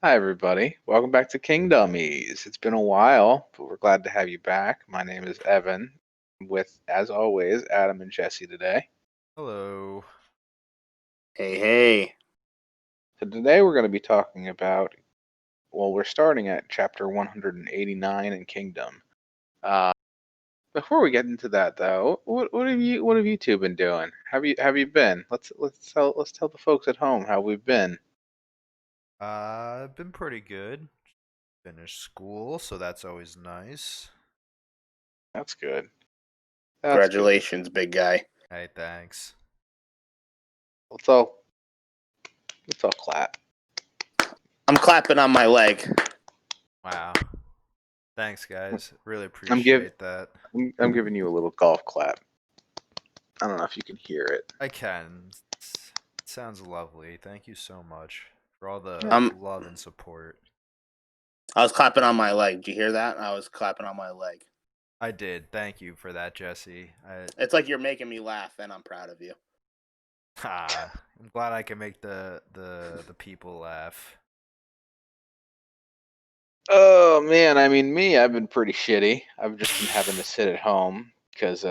Hi, everybody. Welcome back to Kingdummies. It's been a while, but we're glad to have you back. My name is Evan, with, as always, Adam and Jesse today. Hello. Hey, hey. So today we're going to be talking about, well, we're starting at chapter 189 in Kingdom. Uh, Before we get into that, though, what have you two been doing? Have you been? Let's tell the folks at home how we've been. I've been pretty good. Finished school, so that's always nice. That's good. That's good. Congratulations, big guy. Hey, thanks. Let's all let's all clap. I'm clapping on my leg. Wow. Thanks, guys. Really I'm give appreciate that. I'm giving you a little golf clap. I don't know if you can hear it. I can. It sounds lovely. Thank you so much for all the Yeah. love and support. I was clapping on my leg. Did you hear that? I was clapping on my leg. I did. Thank you for that, Jesse. It's like you're making me laugh, and I'm proud of you. I'm glad I can make the people laugh. Oh man, I mean me, I've been pretty shitty. I've just been having to sit at home because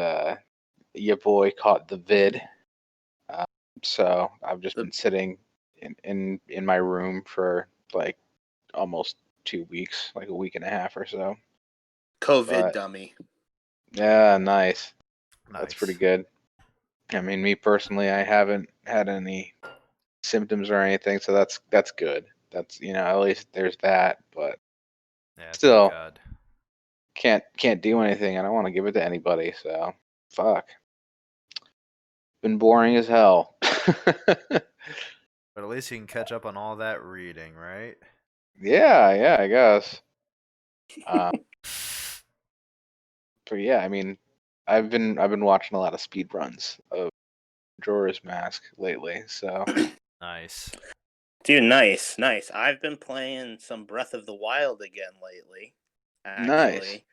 your boy caught the vid. Uh, so I've just The been sitting in my room for like almost 2 weeks, like a week and a half or so. COVID But dummy. yeah, nice. That's pretty Nice. good. I mean, me personally, I haven't had any symptoms or anything, so that's good. That's at least there's that, but Yeah, thank still God. can't do anything. I don't want to give it to anybody, so fuck. Been boring as hell. But at least you can catch up on all that reading, right? Yeah, I guess. Uh, but yeah, I mean, I've been watching a lot of speed runs of Majora's Mask lately, so Nice. Dude, nice, nice. I've been playing some Breath of the Wild again lately, nice. actually.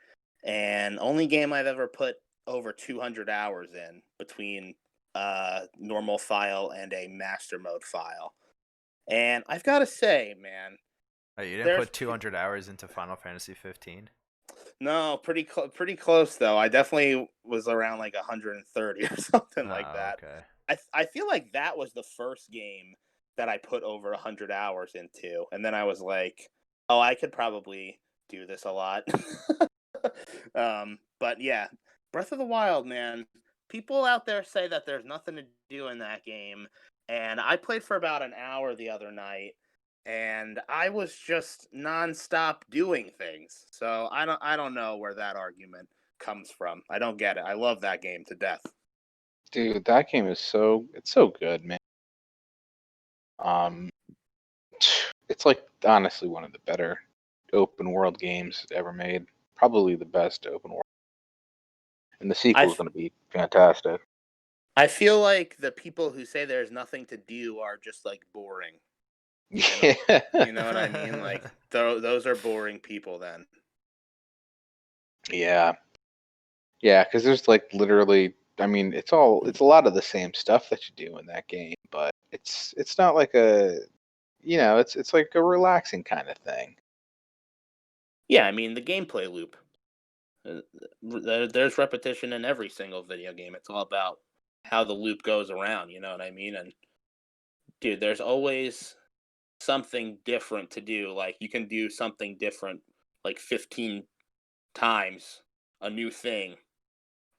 And only game I've ever put over 200 hours in between normal file and a master mode file. And I've got to say, man, Oh, you didn't there's put 200 hours into Final Fantasy 15? no, pretty close though. I definitely was around like 130 or something like Oh, that. okay. I feel like that was the first game that I put over 100 hours into, and then I was like, oh, I could probably do this a lot. But yeah, Breath of the Wild, man. People out there say that there's nothing to do in that game, and I played for about an hour the other night, and I was just nonstop doing things. So I don't know where that argument comes from. I don't get it. I love that game to death. Dude, that game is it's so good, man. Um, it's like honestly one of the better open world games ever made. Probably the best open world. And the I sequel is f- going to be fantastic. I feel like the people who say there's nothing to do are just like boring. You know, Yeah. you know what I mean? Like those are boring people then. Yeah. Yeah, because there's like literally, I mean, it's a lot of the same stuff that you do in that game, but it's not like it's like a relaxing kind of thing. Yeah, I mean the gameplay loop. Uh, there's repetition in every single video game. It's all about how the loop goes around. You know what I mean? And dude, there's always something different to do. Like you can do something different like 15 times a new thing,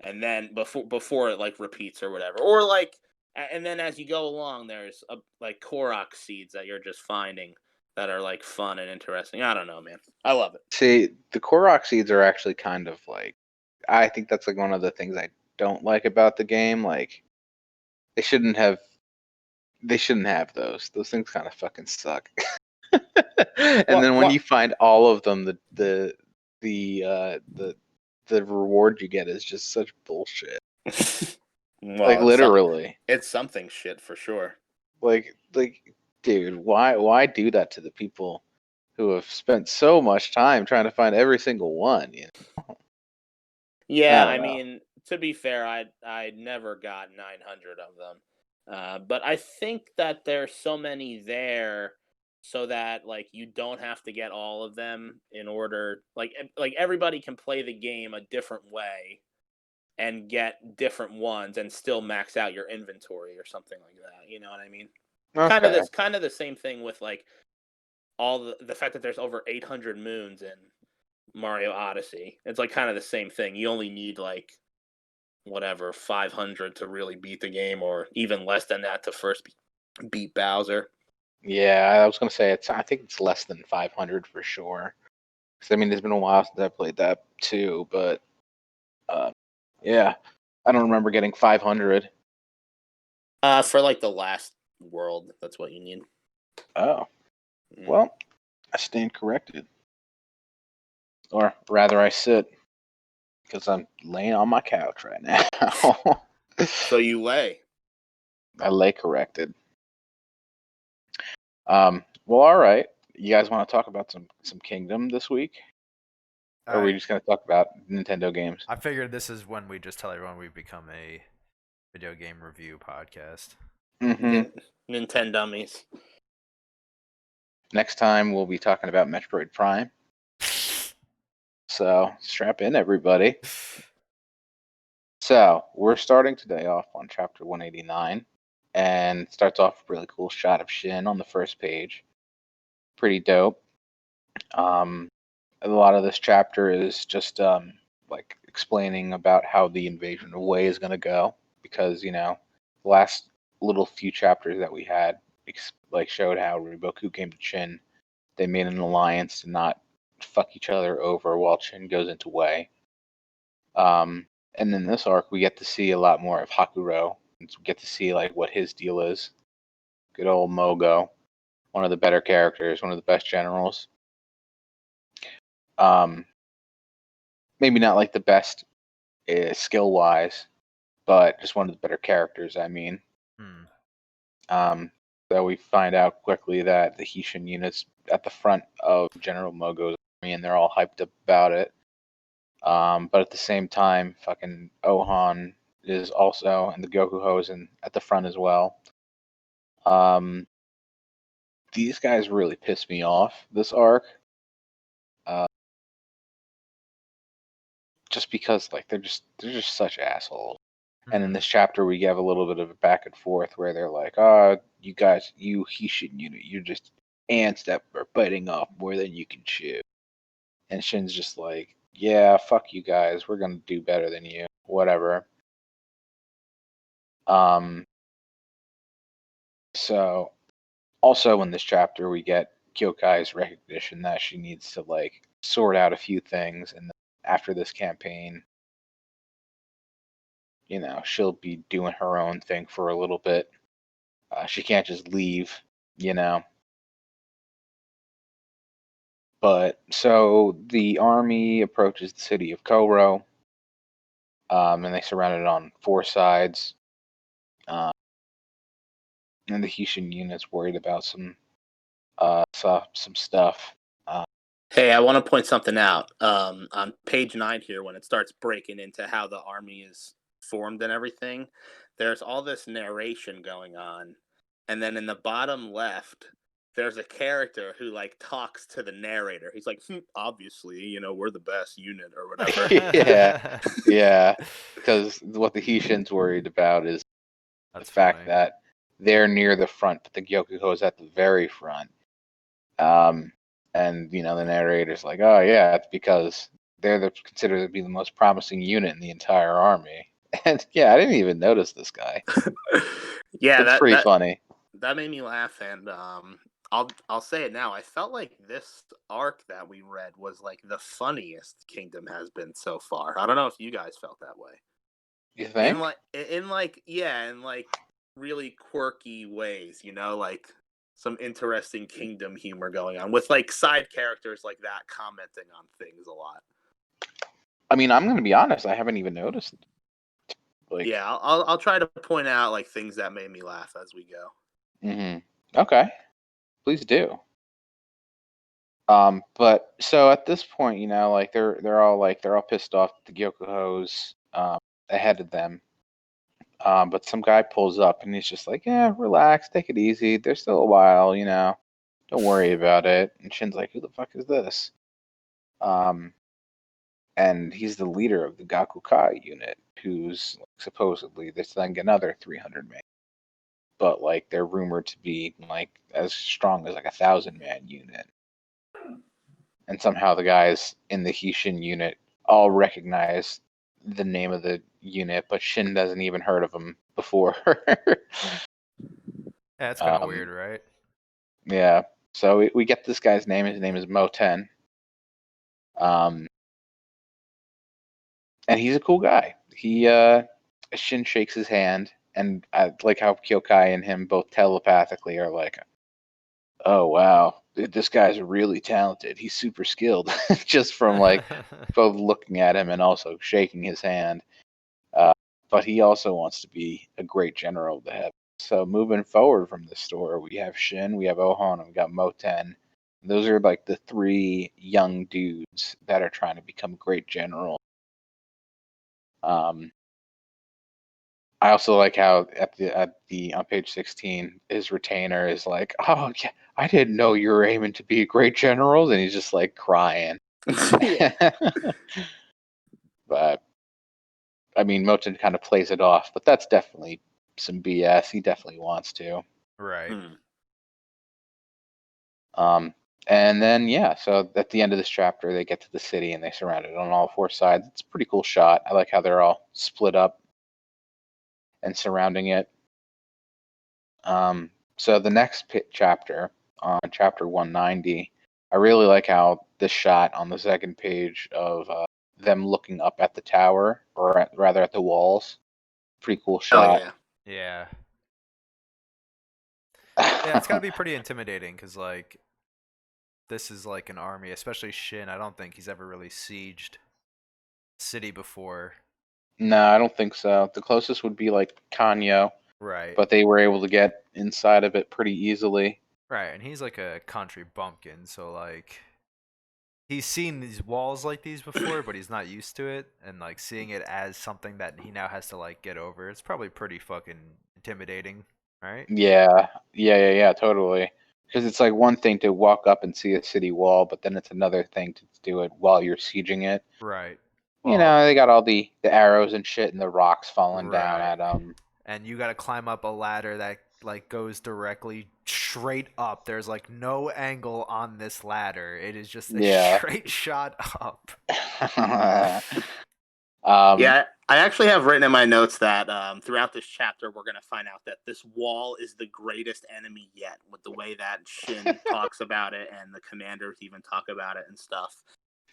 and then before it like repeats or whatever, or like and then as you go along there's like korok seeds that you're just finding that are like fun and interesting. I don't know, man, I love it. See, the Korok seeds are actually kind of like, I think that's like one of the things I don't like about the game. Like they shouldn't have they shouldn't have those. Those things kind of fucking suck. And then when you What find all of them, the reward you get is just such bullshit. Like well, literally. it's something shit for sure. Like dude, why do that to the people who have spent so much time trying to find every single one, I Yeah, don't I know. mean, to be fair, I never got 900 of them. But I think that there's so many there so that like you don't have to get all of them in order. Like everybody can play the game a different way and get different ones and still max out your inventory or something like that. You know what I mean? Okay. Kind of the same thing with like all the fact that there's over 800 moons in Mario Odyssey. It's like kind of the same thing. You only need like whatever 500 to really beat the game, or even less than that to first beat Bowser. Yeah, I was gonna say I think it's less than 500 for sure. 'Cause, I mean, it's been a while since I played that too, but yeah, I don't remember getting 500. For like the last world, that's what you need. Oh, Mm. well, I stand corrected, or rather, I sit because I'm laying on my couch right now. So you lay. I lay corrected. Well, all right. You guys want to talk about some Kingdom this week, or are we just gonna talk about Nintendo games? I figured this is when we just tell everyone we've become a video game review podcast. Mm-hmm. Nintendummies. Next time we'll be talking about Metroid Prime. So strap in, everybody. So we're starting today off on chapter 189, and it starts off with a really cool shot of Shin on the first page. Pretty dope. A lot of this chapter is just like explaining about how the invasion of Wei is going to go, because the last little few chapters that we had like showed how Riboku came to Chin. They made an alliance to not fuck each other over while Chin goes into Wei. And in this arc, we get to see a lot more of Hakuro. We get to see like what his deal is. Good old Mogo, one of the better characters, one of the best generals. Maybe not like the best skill wise, but just one of the better characters. I mean, so we find out quickly that the Hisshin unit's at the front of General Mogo's army, and they're all hyped up about it. But at the same time, fucking Ohan is also, and the Goku Hosen at the front as well. These guys really piss me off this arc. Just because like they're just such assholes. And in this chapter, we have a little bit of a back and forth where they're like, "Oh, you guys, you Hisshin unit, you're just ants that are biting off more than you can chew." And Shin's just like, "Yeah, fuck you guys. We're gonna do better than you. Whatever." So also in this chapter, we get Kyokai's recognition that she needs to like sort out a few things, and after this campaign, she'll be doing her own thing for a little bit. She can't just leave, you know. But so the army approaches the city of Koro, and they surround it on four sides. And the Hisshin unit's worried about some stuff. Hey, I want to point something out. On page 9 here, when it starts breaking into how the army is formed and everything, there's all this narration going on, and then in the bottom left, there's a character who like talks to the narrator. He's like, obviously, we're the best unit or whatever. yeah. Because what the Hisshin's worried about is the fact that they're near the front, but the Gyokuho is at the very front. And the narrator's like, "Oh yeah, it's because they're considered to be the most promising unit in the entire army." And yeah, I didn't even notice this guy. Yeah, it's pretty funny. That made me laugh, and I'll say it now. I felt like this arc that we read was like the funniest Kingdom has been so far. I don't know if you guys felt that way. You think? In really quirky ways, like some interesting Kingdom humor going on with like side characters like that commenting on things a lot. I mean, I'm gonna be honest. I haven't even noticed. Yeah, I'll try to point out like things that made me laugh as we go. Mm-hmm. Okay, please do. But so at this point, like they're all pissed off that the Gyokuho's ahead of them. But some guy pulls up and he's just like, "Yeah, relax, take it easy. There's still a while, don't worry about it. And Shin's like, who the fuck is this? And he's the leader of the Gakukai unit, who's like, supposedly there's like another 300 man, but like they're rumored to be like as strong as like 1,000 man unit. And somehow the guys in the Hishin unit all recognize the name of the unit, but Shin doesn't even heard of them before. Yeah, it's kind of weird, right? Yeah. So we get this guy's name. His name is Moten. And he's a cool guy. Shin shakes his hand, and I like how Kyokai and him both telepathically are like, "Oh wow, this guy's really talented. He's super skilled," just from like both looking at him and also shaking his hand. But he also wants to be a great general of the heavens. So moving forward from the store, we have Shin, we have Ohon, and we got Moten. Those are like the three young dudes that are trying to become great generals. I also like how at the on page 16, his retainer is like, "Oh yeah, I didn't know you were aiming to be a great general," and he's just like crying. But I mean, Moten kind of plays it off, but that's definitely some BS. He definitely wants to. Right. And then yeah, so at the end of this chapter, they get to the city and they surround it on all four sides. It's a pretty cool shot. I like how they're all split up and surrounding it. So the next chapter, on chapter 190, I really like how this shot on the second page of them looking up at the tower, or rather at the walls. Pretty cool shot. yeah. Yeah. Yeah, it's got to be pretty intimidating because, like, this is like an army, especially Shin. I don't think he's ever really sieged city before. No, I don't think so. The closest would be like Kanyo, Right. but they were able to get inside of it pretty easily. Right, and he's like a country bumpkin, so like he's seen these walls like these before, but he's not used to it, and like seeing it as something that he now has to like get over. It's probably pretty fucking intimidating, right? Yeah, totally. Because it's like one thing to walk up and see a city wall, but then it's another thing to do it while you're sieging it. Right. You know, they got all the arrows and shit and the rocks falling down Right. at them. And you got to climb up a ladder that like goes directly straight up. There's like no angle on this ladder. It is just a straight shot up. Yeah, I actually have written in my notes that throughout this chapter, we're going to find out that this wall is the greatest enemy yet, with the way that Shin talks about it and the commanders even talk about it and stuff.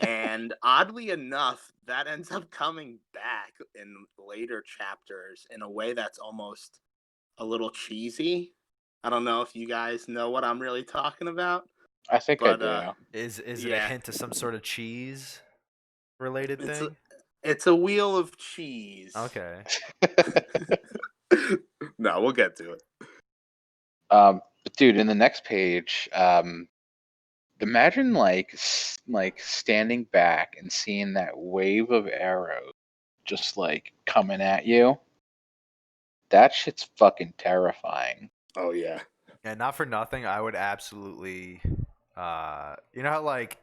And oddly enough, that ends up coming back in later chapters in a way that's almost a little cheesy. I don't know if you guys know what I'm really talking about. I think I do. Is it a hint to some sort of cheese related thing? It's a wheel of cheese. Okay. No, we'll get to it. But dude, in the next page, imagine like standing back and seeing that wave of arrows just like coming at you. That shit's fucking terrifying. Oh yeah. And not for nothing, I would absolutely you know how like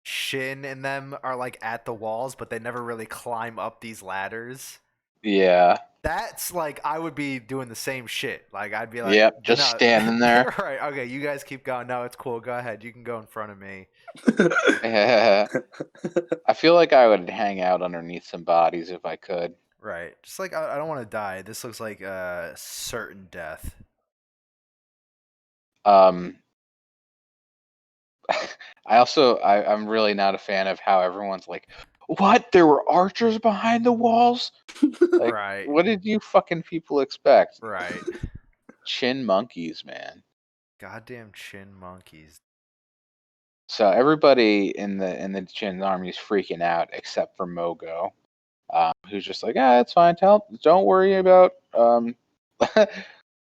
Shin and them are like at the walls, but they never really climb up these ladders. Yeah. That's like I would be doing the same shit. Like I'd be like, yep, just standing there. Right. Okay, you guys keep going. No, it's cool. Go ahead. You can go in front of me. I feel like I would hang out underneath some bodies if I could. Right. Just like I don't want to die. This looks like a certain death. I'm really not a fan of how everyone's like, what? There were archers behind the walls? Like, right. What did you fucking people expect? Right. Chin monkeys, man. Goddamn chin monkeys. So everybody in the Chin army is freaking out except for Mogo, who's just like, it's fine. Don't worry about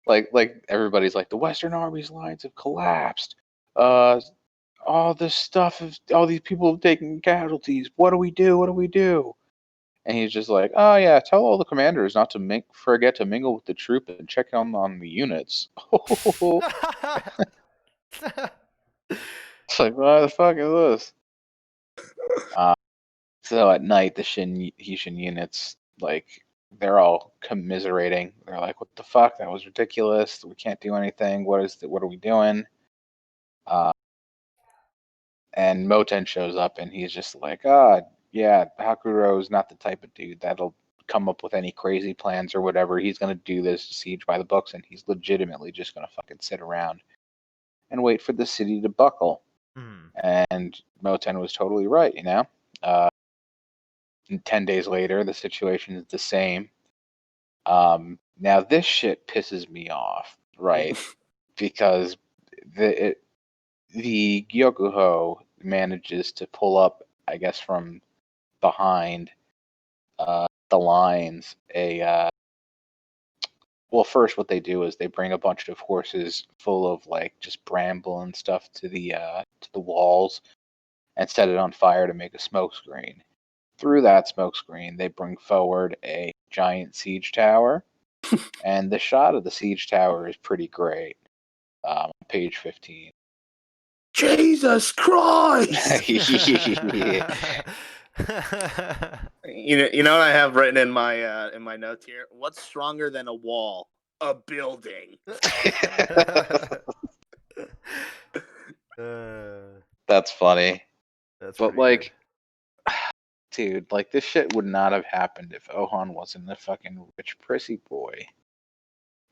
like everybody's like the Western Army's lines have collapsed. All this stuff all these people have taken casualties. What do we do? What do we do? And he's just like, oh yeah, tell all the commanders not to forget to mingle with the troop and check on the units. It's like, what the fuck is this? So at night, the Hisshin units, like, they're all commiserating. They're like, what the fuck? That was ridiculous. We can't do anything. What are we doing? And Moten shows up and he's just like, yeah, Hakuro's not the type of dude that'll come up with any crazy plans or whatever. He's going to do this siege by the books, and he's legitimately just going to fucking sit around and wait for the city to buckle. And Moten was totally right, you know? And 10 days later, the situation is the same. Now, this shit pisses me off, right? Because the Gyokuho manages to pull up, I guess, from behind the lines well, first what they do is they bring a bunch of horses full of like just bramble and stuff to the walls and set it on fire to make a smoke screen. Through that smoke screen, they bring forward a giant siege tower, and the shot of the siege tower is pretty great. Page 15. Jesus Christ! Yeah. You know what I have written in my notes here? What's stronger than a wall? A building. That's funny. That's But pretty like, dude, like this shit would not have happened if Ohan wasn't a fucking rich prissy boy.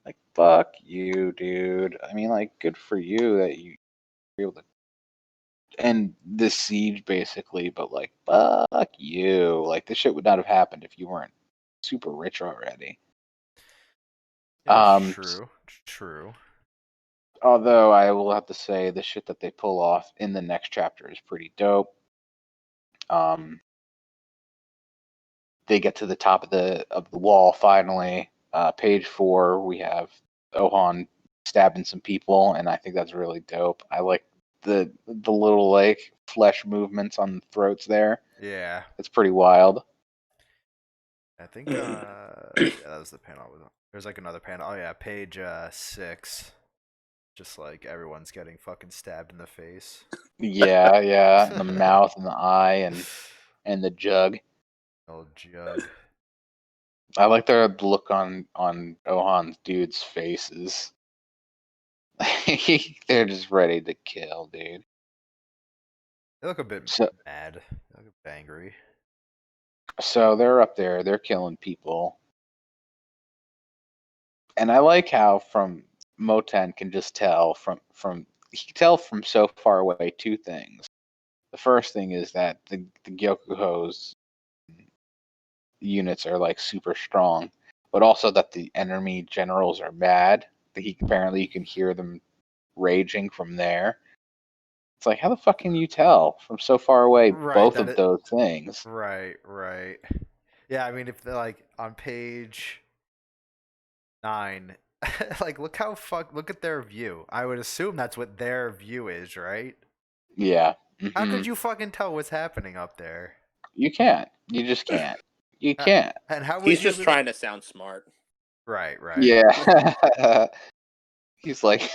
Like, fuck you, dude. I mean, like, good for you that you were able to end this siege, basically, but, like, fuck you. Like, this shit would not have happened if you weren't super rich already. Yeah, true. Although, I will have to say, the shit that they pull off in the next chapter is pretty dope. They get to the top of the wall, finally. Page 4, we have Ohan stabbing some people, and I think that's really dope. I like the little like flesh movements on the throats there. Yeah. It's pretty wild. I think yeah, that was the panel. There's like another panel. Oh yeah, page 6. Just like everyone's getting fucking stabbed in the face. Yeah, and the mouth and the eye and the jug. Old jug. I like the look on Ohan's dudes' faces. They're just ready to kill, dude. They look a bit So, mad. They look a bit angry. So they're up there, they're killing people. And I like how from Moten can just tell from he can tell from so far away two things. The first thing is that the Gyokuho's units are like super strong, but also that the enemy generals are mad. That he apparently you can hear them raging from there. It's like, how the fuck can you tell from so far away both of those things? Right. Yeah, I mean if they're like on page 9, like look at their view. I would assume that's what their view is, right? Yeah. How could you fucking tell what's happening up there? You can't. You just can't. You can't. And how would He's just trying to sound smart. Right. Yeah. He's like,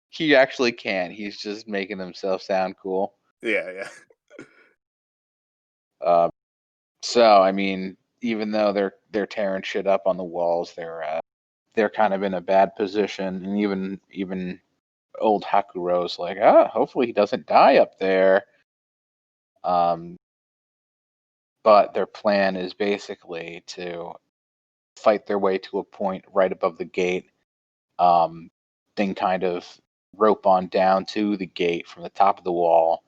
he actually can. He's just making himself sound cool. Yeah. So I mean, even though they're tearing shit up on the walls, they're kind of in a bad position, and even old Hakuro's like, hopefully he doesn't die up there. But their plan is basically to fight their way to a point right above the gate, then kind of rope on down to the gate from the top of the wall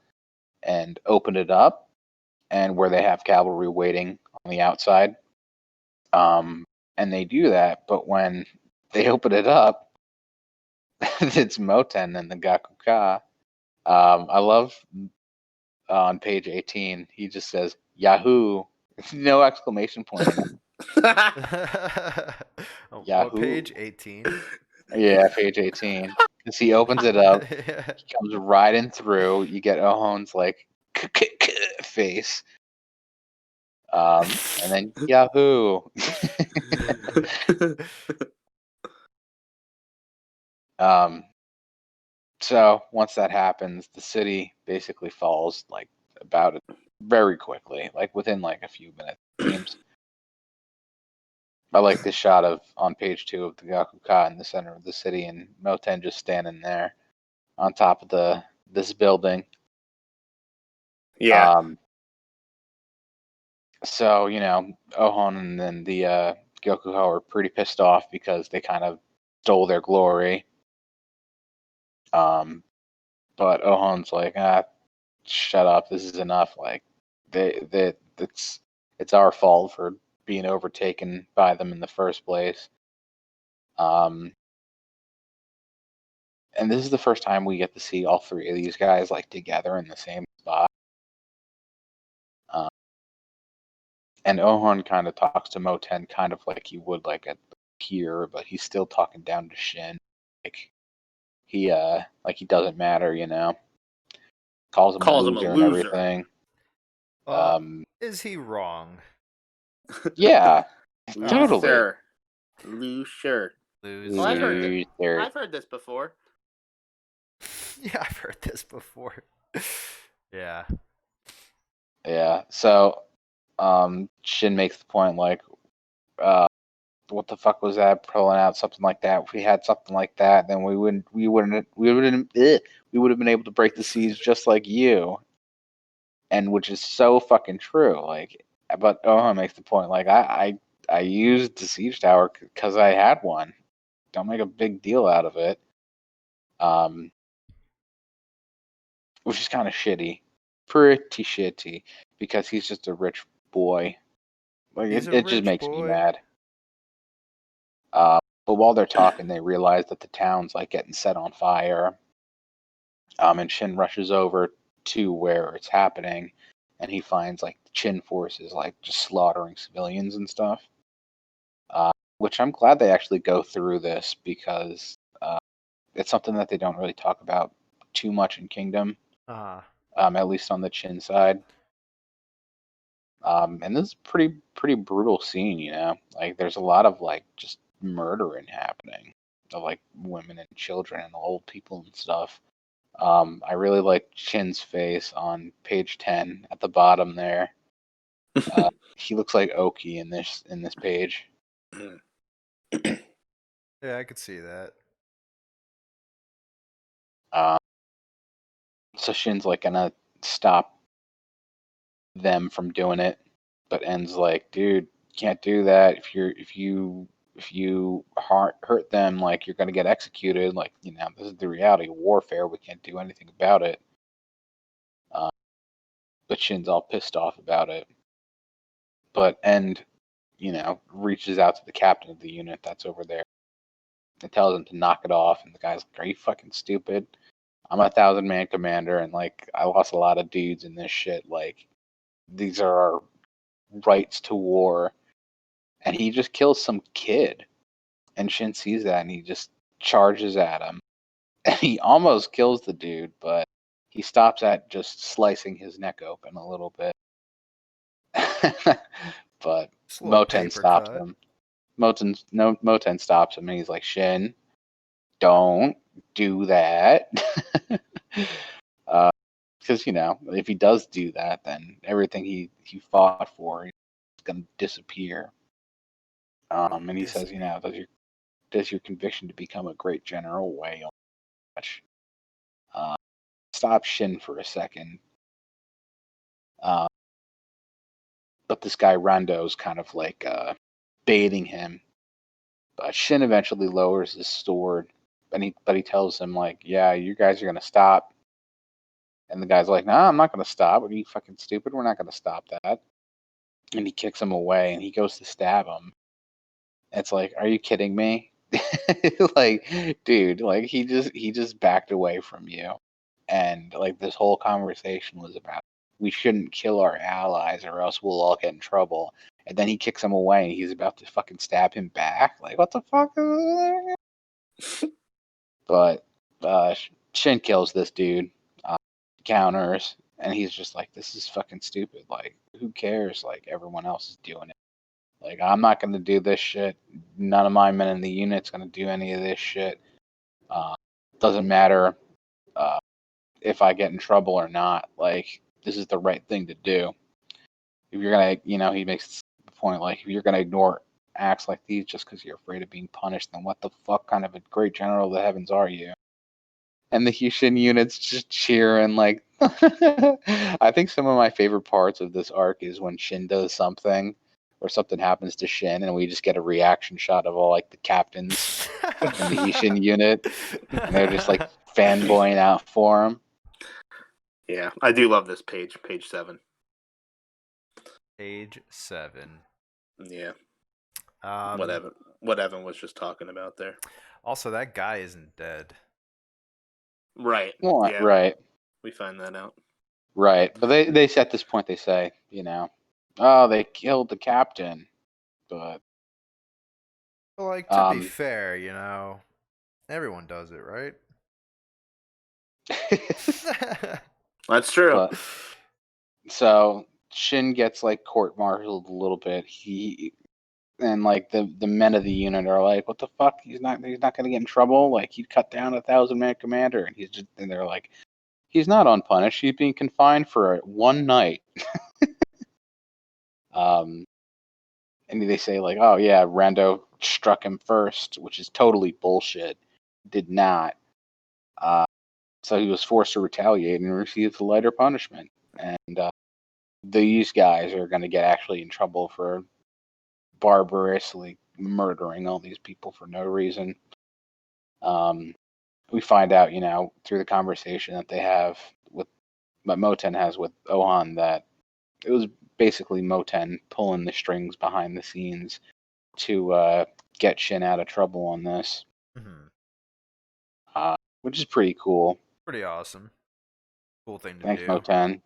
and open it up, and where they have cavalry waiting on the outside. And they do that, but when they open it up, it's Moten and the Gakuka. I love on page 18, he just says, Yahoo! No exclamation point. Yahoo. Page 18. Yeah, page 18. Because he opens it up, he comes riding through. You get Ohon's like face, and then Yahoo. So once that happens, the city basically falls like about it very quickly, like within like a few minutes. It seems. I like this shot of on page 2 of the Gakuka in the center of the city, and Moten just standing there on top of this building. Yeah. So Ohon and then the Gyokuha are pretty pissed off because they kind of stole their glory. But Ohon's like, shut up, this is enough. Like, it's our fault for being overtaken by them in the first place. And this is the first time we get to see all 3 of these guys like together in the same spot. And Ohon kind of talks to Moten kind of like he would like a peer, but he's still talking down to Shin. Like he doesn't matter, calls him a Calls him a loser and loser. everything. Is he wrong? Yeah, totally. Loser. Loser. Well, I've Loser. heard this before. Yeah, I've heard this before. Yeah. Yeah. So, Shin makes the point like, what the fuck was that? Pulling out something like that. If we had something like that, then we would have been able to break the siege just like you. And which is so fucking true. Like, but Ohon makes the point like, I used the siege tower because I had one. Don't make a big deal out of it. Which is kind of shitty. Pretty shitty. Because he's just a rich boy. Like, it just makes me mad. But while they're talking, they realize that the town's like getting set on fire. And Shin rushes over to where it's happening, and he finds like the Chin forces like just slaughtering civilians and stuff. Which I'm glad they actually go through this because it's something that they don't really talk about too much in Kingdom. At least on the Chin side. And this is pretty brutal scene, Like there's a lot of like just murdering happening of like women and children and old people and stuff. I really like Chin's face on page 10 at the bottom there. He looks like Oki in this page. Yeah, I could see that. So Shin's like gonna stop them from doing it, but ends like, dude, can't do that. If you hurt them, like you're gonna get executed. Like this is the reality of warfare. We can't do anything about it. But Shin's all pissed off about it. But End, reaches out to the captain of the unit that's over there and tells him to knock it off. And the guy's like, "Are you fucking stupid? I'm a 1,000-man commander, and like I lost a lot of dudes in this shit. Like these are our rights to war." And he just kills some kid. And Shin sees that and he just charges at him. And he almost kills the dude, but he stops at just slicing his neck open a little bit. But Moten stops him. Moten stops him and he's like, Shin, don't do that. Because, if he does do that, then everything he fought for is going to disappear. And he says, does your conviction to become a great general weigh on much? Stop Shin for a second. But this guy Rando's kind of like baiting him. But Shin eventually lowers his sword, but he tells him like, "Yeah, you guys are gonna stop." And the guy's like, "Nah, I'm not gonna stop. Are you fucking stupid? We're not gonna stop that." And he kicks him away, and he goes to stab him. It's like, are you kidding me? Like, dude, like he just backed away from you. And like this whole conversation was about we shouldn't kill our allies or else we'll all get in trouble. And then he kicks him away and he's about to fucking stab him back. Like, what the fuck? But Shin kills this dude, counters, and he's just like, this is fucking stupid. Like, who cares? Like, everyone else is doing it. Like, I'm not going to do this shit. None of my men in the unit's going to do any of this shit. Doesn't matter if I get in trouble or not. Like, this is the right thing to do. If you're gonna, he makes the point, like, if you're gonna ignore acts like these just because you're afraid of being punished, then what the fuck kind of a great general of the heavens are you? And the Hushin units just cheer and like. I think some of my favorite parts of this arc is when Shin does something, or something happens to Shin, and we just get a reaction shot of all like the captains in the Hushin unit, and they're just like fanboying out for him. Yeah, I do love this page 7. Page 7. Yeah. What Evan was just talking about there. Also, that guy isn't dead. Right. Well, yeah. Right. We find that out. Right. But they at this point they say, oh, they killed the captain. But Like, to be fair, everyone does it, right? That's true. But, so Shin gets like court-martialed a little bit. And like the men of the unit are like, "What the fuck? He's not gonna get in trouble. Like he cut down a 1,000-man commander." And they're like, "He's not unpunished. He's being confined for one night." And they say like, "Oh yeah, Rando struck him first," which is totally bullshit. Did not. So he was forced to retaliate and receive the lighter punishment. And these guys are going to get actually in trouble for barbarously murdering all these people for no reason. We find out, through the conversation that they have that Moten has with Ohan, that it was basically Moten pulling the strings behind the scenes to get Shin out of trouble on this, which is pretty cool. Pretty awesome. Cool thing to Thanks, do. Moten.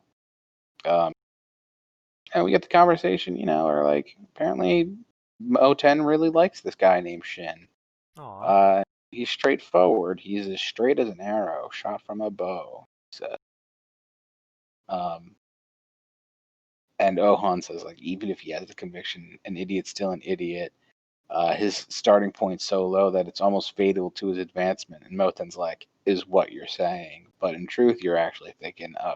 And we get the conversation, or like, apparently Moten really likes this guy named Shin. Aww. He's straightforward. He's as straight as an arrow shot from a bow. So, and Ohan says, like, even if he has the conviction, an idiot's still an idiot. His starting point's so low that it's almost fatal to his advancement. And Moten's like, is what you're saying. But in truth, you're actually thinking, oh,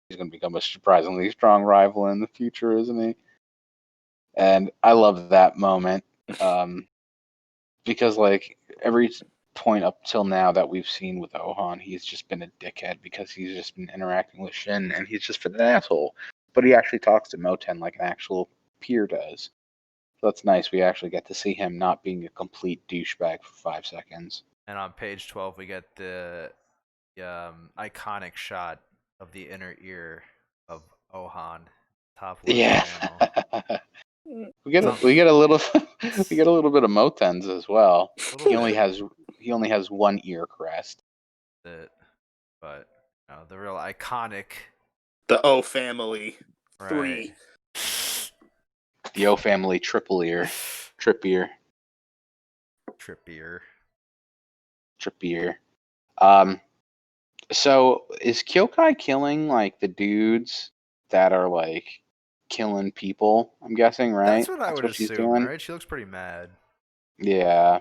he's going to become a surprisingly strong rival in the future, isn't he? And I love that moment. Because, like, every point up till now that we've seen with Ohan, he's just been a dickhead because he's just been interacting with Shin and he's just been an asshole. But he actually talks to Moten like an actual peer does. So that's nice. We actually get to see him not being a complete douchebag for 5 seconds. And on page 12, we get the iconic shot of the inner ear of Ohan, top left panel. We get a little we get a little bit of Moten's as well. He only has one ear crest. But the real iconic. The O family. Right. 3. The O family triple ear. Trippier. So is Kyokai killing like the dudes that are like killing people? I'm guessing, right? That's what I would she's assume, doing. right? She looks pretty mad. Yeah.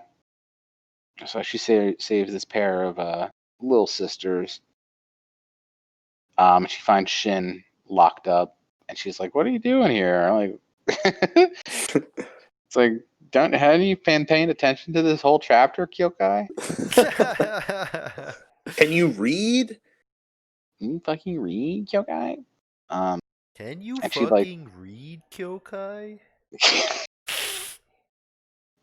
So she saves this pair of little sisters. She finds Shin locked up, and she's like, "What are you doing here?" I'm like, it's like, hadn't you been paying attention to this whole chapter, Kyokai? Can you read? Can you fucking read, Kyokai? Can you and fucking read, Kyokai?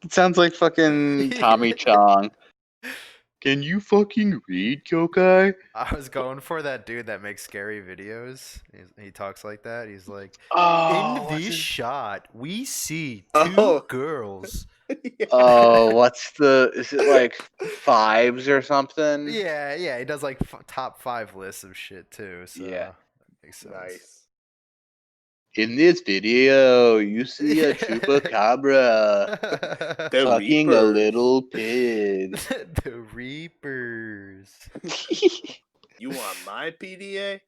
It sounds like fucking Tommy Chong. Can you fucking read, Kyokai? I was going for that dude that makes scary videos. He talks like that. He's like, Oh, in this shot, we see two Oh. girls. Yeah. Oh, is it like fives or something? Yeah. He does like top 5 lists of shit too. So Yeah. that makes sense. Nice. In this video, you see a chupacabra The fucking Reapers. a little pig. The Reapers. You want my PDA?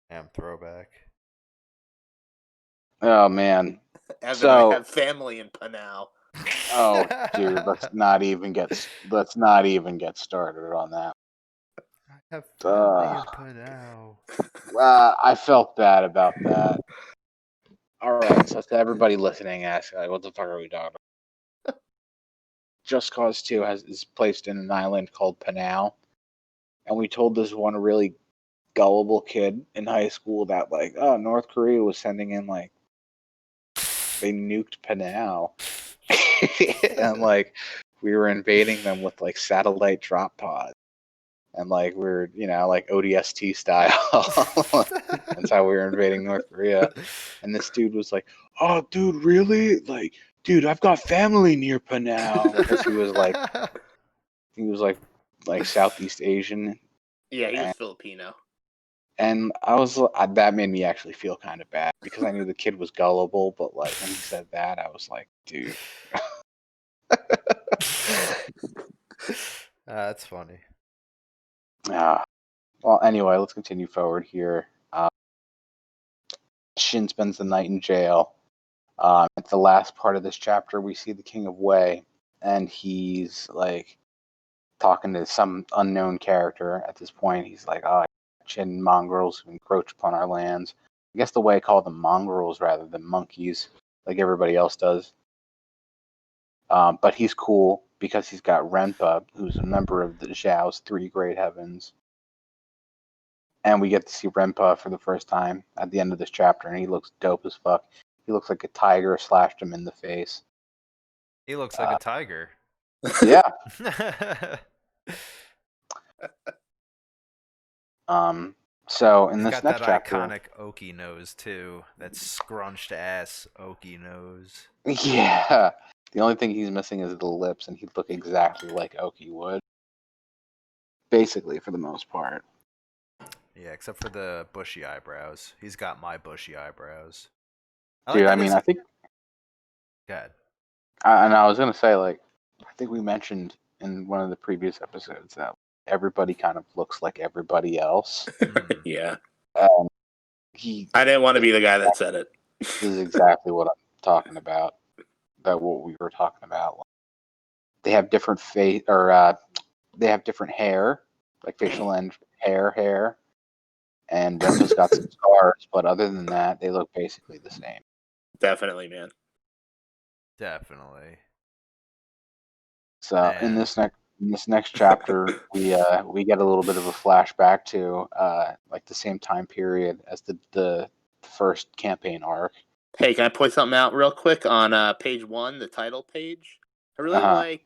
Damn throwback. Oh man. Evan, So- I have family in Panau. Oh, dude, let's not even get started on that. I have family Uh, in Panau. I felt bad about that. All right, so to everybody listening, asking like, what the fuck are we talking about? Just Cause 2 is placed in an island called Panau, and we told this one really gullible kid in high school that like, oh, North Korea was sending in like they nuked Panau, and like we were invading them with like satellite drop pods, and like we're like ODST style. That's how we were invading North Korea. And this dude was like, "Oh, dude, really? Like, dude, I've got family near Panau," because he was like Southeast Asian, Yeah, he was and Filipino. that made me actually feel kind of bad because I knew the kid was gullible, but like when he said that, I was like, dude. That's funny. Well, anyway, let's continue forward here. Shin spends the night in jail. At the last part of this chapter, we see the King of Wei, and he's like talking to some unknown character. At this point, he's like, "Oh, Chin mongrels who encroach upon our lands." I guess the Wei called them mongrels rather than monkeys, like everybody else does. But he's cool because he's got Renpa, who's a member of the Zhao's Three Great Heavens. And we get to see Renpa for the first time at the end of this chapter, and he looks dope as fuck. He looks like a tiger slashed him in the face. He looks like a tiger. Yeah. So in He's this got next that chapter, iconic Oki nose too. That scrunched ass Oki nose. yeah, the only thing he's missing is the lips, and he'd look exactly like Oki would, basically for the most part. Yeah, except for the bushy eyebrows. He's got my bushy eyebrows. Dude, I mean, I think, God. and I was gonna say, like, I think we mentioned in one of the previous episodes that everybody kind of looks like everybody else. Yeah. I didn't want to be the guy that said it. This is exactly what I'm talking about. What we were talking about. They have different face, or they have different hair, like facial and hair, and Rempa's got some scars, but other than that, they look basically the same. Definitely, man. Definitely. So in this next chapter, we get a little bit of a flashback to like the same time period as the first campaign arc. Hey, can I point something out real quick on page 1, the title page? I really like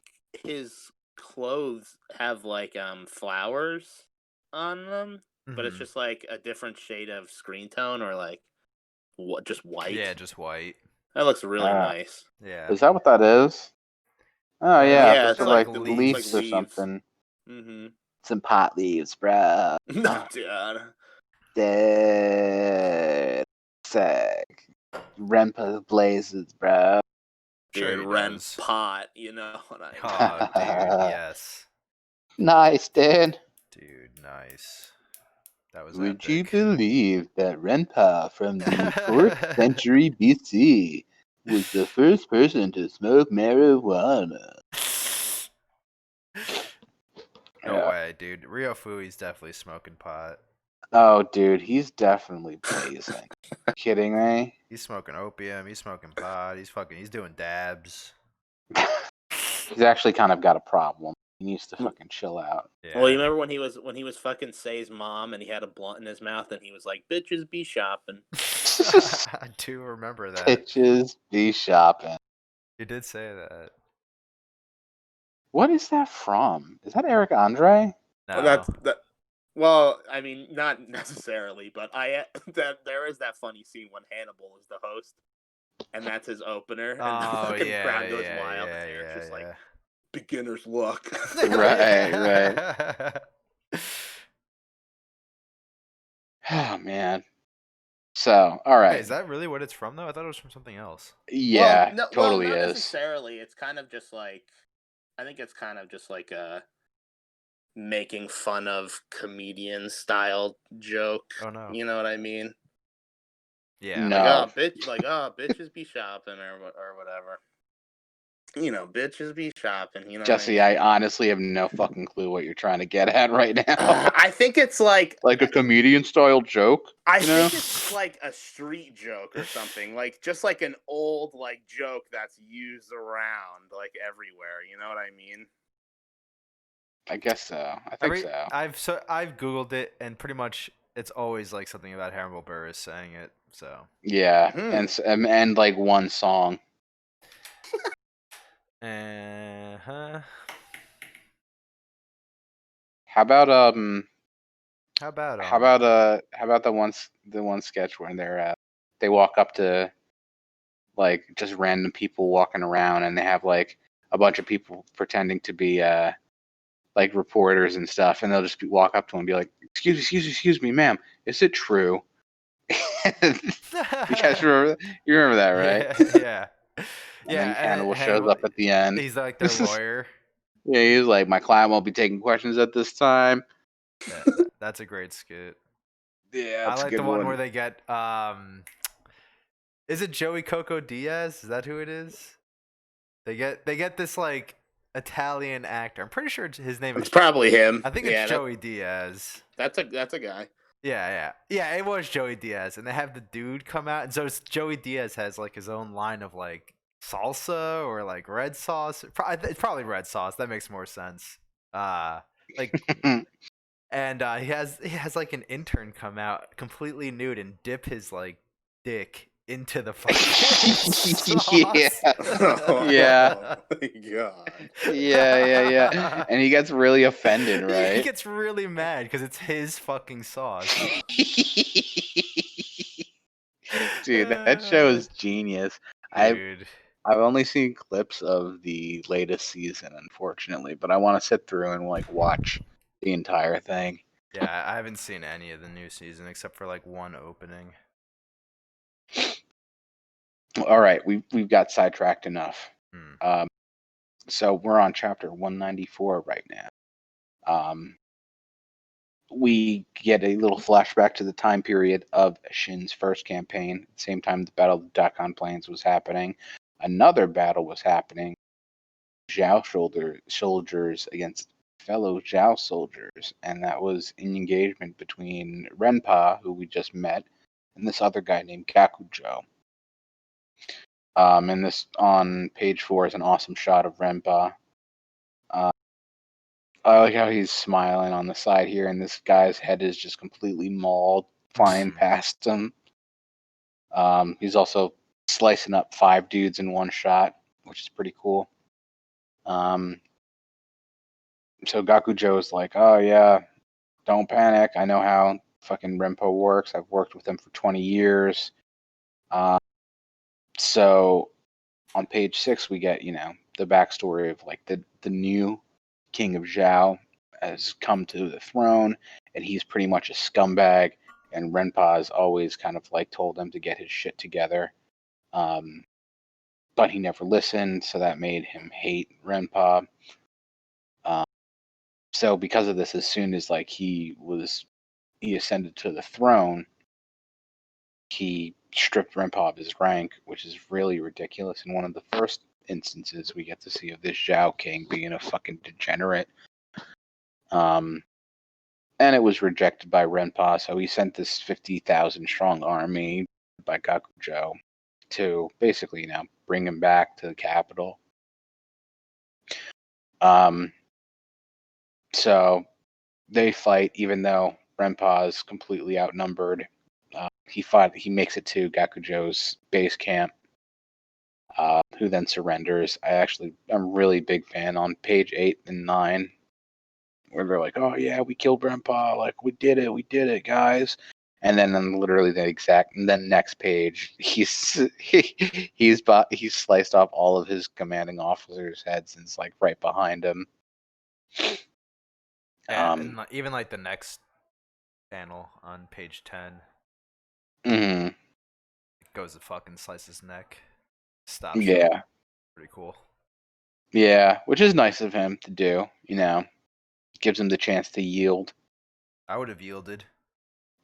his clothes have like flowers on them, but it's just like a different shade of screen tone or like just white. Yeah, just white. That looks really nice. Yeah. Is that what that is? Oh Yeah, those it's are like like leaves. leaves or something. Mm-hmm. Some pot leaves, bro. No, dude. Dead sick. Renpa blazes, bro. Dude, Sure Ren does. pot, you know what I mean? Oh, dude, yes. Nice, Dan. Dude, nice. That was Would epic. you believe that Renpa from the 4th century BC was the first person to smoke marijuana? No way, dude. Rio Fui's definitely smoking pot. Oh, dude, he's definitely blazing. Kidding me? He's smoking opium. He's smoking pot. He's doing dabs. He's actually kind of got a problem. He needs to fucking chill out. Yeah. Well, you remember when he was fucking Say's mom and he had a blunt in his mouth and he was like, "Bitches be shopping." I do remember that. Bitches be shopping. He did say that. What is that from? Is that Eric Andre? No. Well, well, I mean, not necessarily, but there is that funny scene when Hannibal is the host, and that's his opener, and the fucking crowd goes wild, and Eric's just like, "Beginner's luck." Right. Oh man. So, all right. Wait, is that really what it's from though? I thought it was from something else. Yeah, well, totally not is. necessarily. It's kind of just like, I think it's kind of just like a making fun of comedian style joke. Oh no. You know what I mean? Yeah. No. Like, bitches be shopping or whatever. bitches be shopping. You know Jesse, what I I mean? honestly have no fucking clue what you're trying to get at right now. I think it's like Like a comedian style joke, I you know? think it's like a street joke or something, like just like an old like joke that's used around like everywhere. You know what I mean? I guess so. I think so. I've googled it and pretty much it's always like something about Hannibal Buress saying it. So Yeah, Hmm. and like one song. huh. How about How about the one sketch where they walk up to like just random people walking around and they have like a bunch of people pretending to be like reporters and stuff, and they'll just walk up to them and be like, excuse me, ma'am, is it true? You guys remember? You remember that, right? yeah. And then Yeah, Hannibal and shows Hannibal, up at the end. he's like their lawyer. Yeah, he's like, my client won't be taking questions at this time. Yeah, that's a great skit. Yeah, I that's a like the good one where one. they get is it Joey Coco Diaz? Is that who it is? They get this like Italian actor. I'm pretty sure his name It's is probably him. I think it's Yeah, Joey Diaz. that's a guy. Yeah. It was Joey Diaz, and they have the dude come out, and so Joey Diaz has like his own line of like salsa or like red sauce. It's probably red sauce. That makes more sense. Like, and he has like an intern come out completely nude and dip his like dick into the fucking Yeah, sauce. yeah, Oh my god. yeah. And he gets really offended, He right? gets really mad because it's his fucking sauce. Dude, that show is genius. I've Dude. I've only seen clips of the latest season, unfortunately, but I want to sit through and like watch the entire thing. Yeah, I haven't seen any of the new season except for like one opening. All right, we've got sidetracked enough. Hmm. Um, so we're on chapter 194 right now. We get a little flashback to the time period of Shin's first campaign. At the same time, the Battle of the Dakan Plains was happening. Another battle was happening. Soldiers against fellow Zhao soldiers, and that was an engagement between Renpa, who we just met, and this other guy named Gakujo. And this on page 4 is an awesome shot of Renpa. I like how he's smiling on the side here, and this guy's head is just completely mauled, flying past him. He's also slicing up 5 dudes in one shot, which is pretty cool. So Gakujo is like, oh yeah, don't panic. I know how fucking Renpo works. I've worked with him for 20 years. So on page 6, we get, the backstory of like the new king of Zhao has come to the throne, and he's pretty much a scumbag. And Renpa's always kind of like told him to get his shit together. But he never listened, so that made him hate Renpa. So because of this, as soon as like he ascended to the throne, he stripped Renpa of his rank, which is really ridiculous. In one of the first instances we get to see of this Zhao King being a fucking degenerate. And it was rejected by Renpa, so he sent this 50,000 strong army by Gakujo to basically, bring him back to the capital. So they fight, even though Renpa is completely outnumbered. He makes it to Gakujo's base camp, who then surrenders. I'm really big fan on page 8 and 9, where they're like, "Oh yeah, we killed Grandpa! Like we did it, guys!" And then literally next page, he's sliced off all of his commanding officers' heads, and it's like right behind him. Yeah, and even like the next panel on page 10, Mm-hmm. it goes to fucking slice his neck. Stop showing. Yeah, Pretty cool. yeah, which is nice of him to do. Gives him the chance to yield. I would have yielded.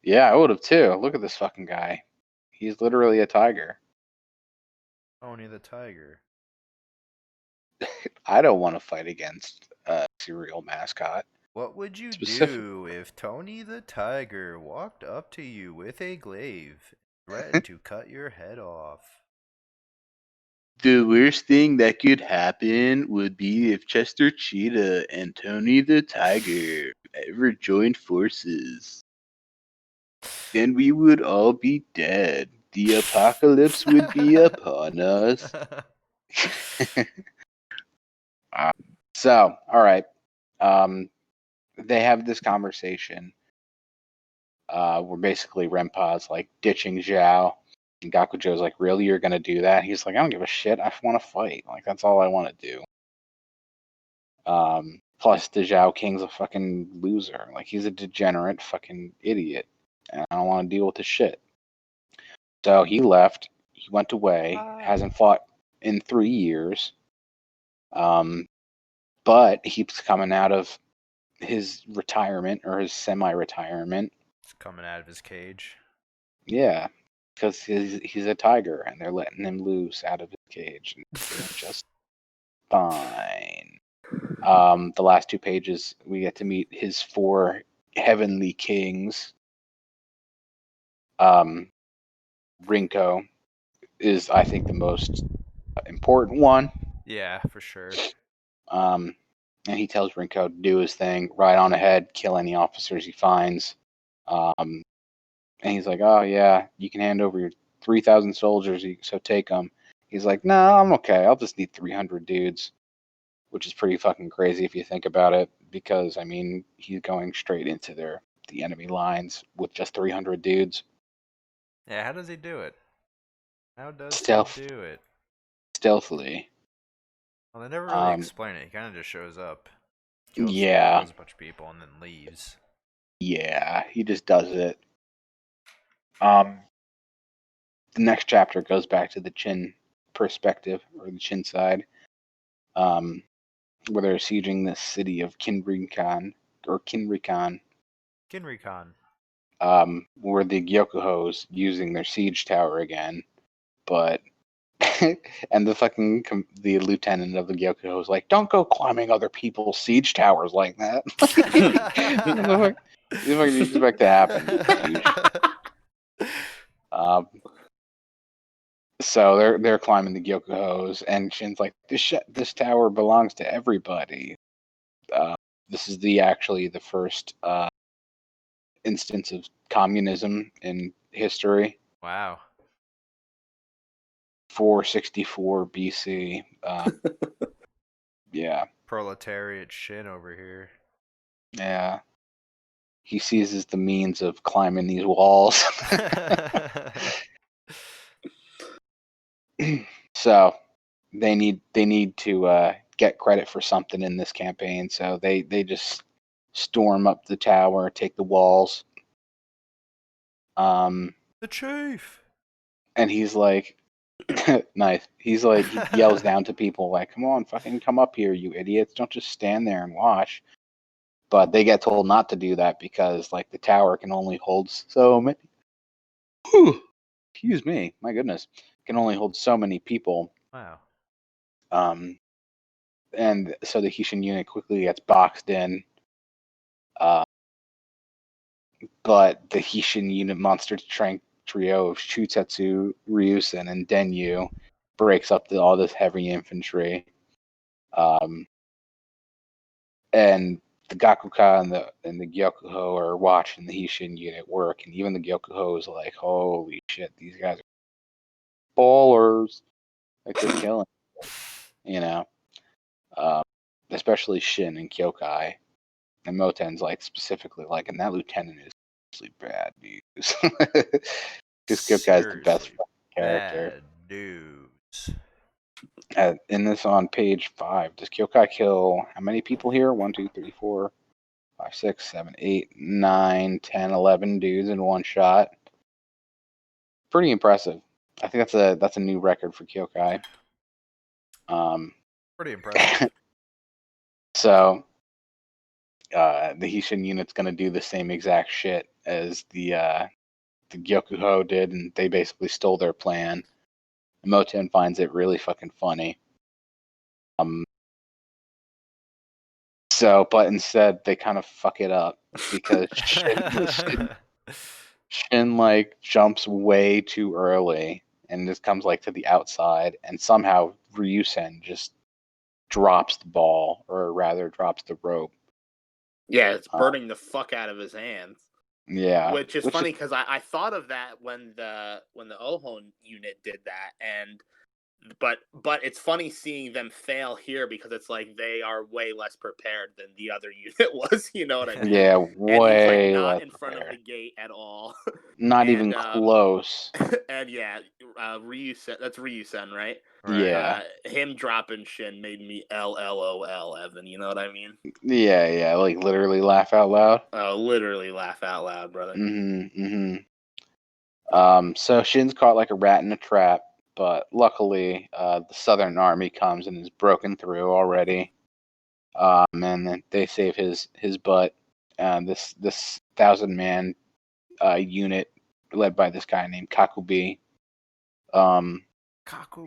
Yeah, I would have too. Look at this fucking guy. He's literally a tiger. Tony the Tiger. I don't want to fight against a cereal mascot. What would you Specific. do if Tony the Tiger walked up to you with a glaive and threatened to cut your head off? The worst thing that could happen would be if Chester Cheetah and Tony the Tiger ever joined forces. Then we would all be dead. The apocalypse would be upon us. So, all right. They have this conversation where basically Renpa's like ditching Zhao. And Gakujo's like, really? You're going to do that? He's like, I don't give a shit. I want to fight. Like, that's all I want to do. Plus, the Zhao King's a fucking loser. Like, he's a degenerate fucking idiot. And I don't want to deal with his shit. So he left. He went away. Hasn't fought in 3 years. But he's coming out of his retirement or his semi-retirement. It's coming out of his cage. Yeah, because he's a tiger and they're letting him loose out of his cage and doing just fine. The last 2 pages, we get to meet his 4 heavenly kings. Rinko is, I think, the most important one. Yeah, for sure. And he tells Rinko to do his thing, ride on ahead, kill any officers he finds. And he's like, oh, yeah, you can hand over your 3,000 soldiers, so take them. He's like, no, I'm okay. I'll just need 300 dudes, which is pretty fucking crazy if you think about it, because, I mean, he's going straight into the enemy lines with just 300 dudes. Yeah, how does he do it? How does Stealth. he do it? Stealthily. Well, they never really explain it. He kind of just shows up, kills a bunch of people, and then leaves. Yeah, he just does it. The next chapter goes back to the Chin perspective, or the Chin side, where they're sieging the city of Kinrikan, where the Gyokuho's using their siege tower again, but and the lieutenant of the Gyokuho is like, don't go climbing other people's siege towers like that. What do you expect to happen? So they're climbing the Gyokuho's, and Shin's like, this tower belongs to everybody. This is actually the first instance of communism in history. Wow. 464 BC. Yeah. Proletariat Shin over here. Yeah. He seizes the means of climbing these walls. So they need to get credit for something in this campaign. So they just storm up the tower, take the walls. The chief. And he's like, nice. He's like, he yells down to people like, come on, fucking come up here, you idiots. Don't just stand there and watch. But they get told not to do that because like the tower can only hold so many. Excuse me, my goodness. Can only hold so many people. Wow. And so the Hishin unit quickly gets boxed in. But the Hishin unit monster trio of Shutetsu, Ryusen, and Denyu breaks up all this heavy infantry. And the Gakuka and the Gyokuho are watching the Hishin unit work, and even the Gyokuho is like, holy shit, these guys are ballers. Like, they're killing, you know. Especially Shin and Kyokai. And Moten's like, specifically, like, and that lieutenant is actually bad news. Because Kyokai's the best character. Bad news. In this on page 5, does Kyokai kill how many people here? 1, 2, 3, 4, 5, 6, 7, 8, 9, 10, 11 dudes in one shot. Pretty impressive. I think that's a new record for Kyokai. Pretty impressive. So the Hishin unit's gonna do the same exact shit as the Gyokuho did, and they basically stole their plan. Moten finds it really fucking funny. So, but instead they kind of fuck it up because Shin like jumps way too early and just comes like to the outside, and somehow Ryusen just drops the ball, or rather drops the rope. Yeah, it's burning the fuck out of his hands. Yeah, Which is funny because I thought of that when the Ohon unit did that, and but it's funny seeing them fail here because it's like they are way less prepared than the other unit was. You know what I mean? yeah, And he's like way not less in front of prepared. the gate at all. Not and, even close. And yeah, Ryusen, that's Ryusen, right? Right. Yeah, Him dropping Shin made me LOL, Evan. You know what I mean? yeah, like literally laugh out loud. Literally laugh out loud, brother. So Shin's caught like a rat in a trap, but luckily, the Southern Army comes and is broken through already. And then they save his butt. This 1,000-man unit led by this guy named Kakubi,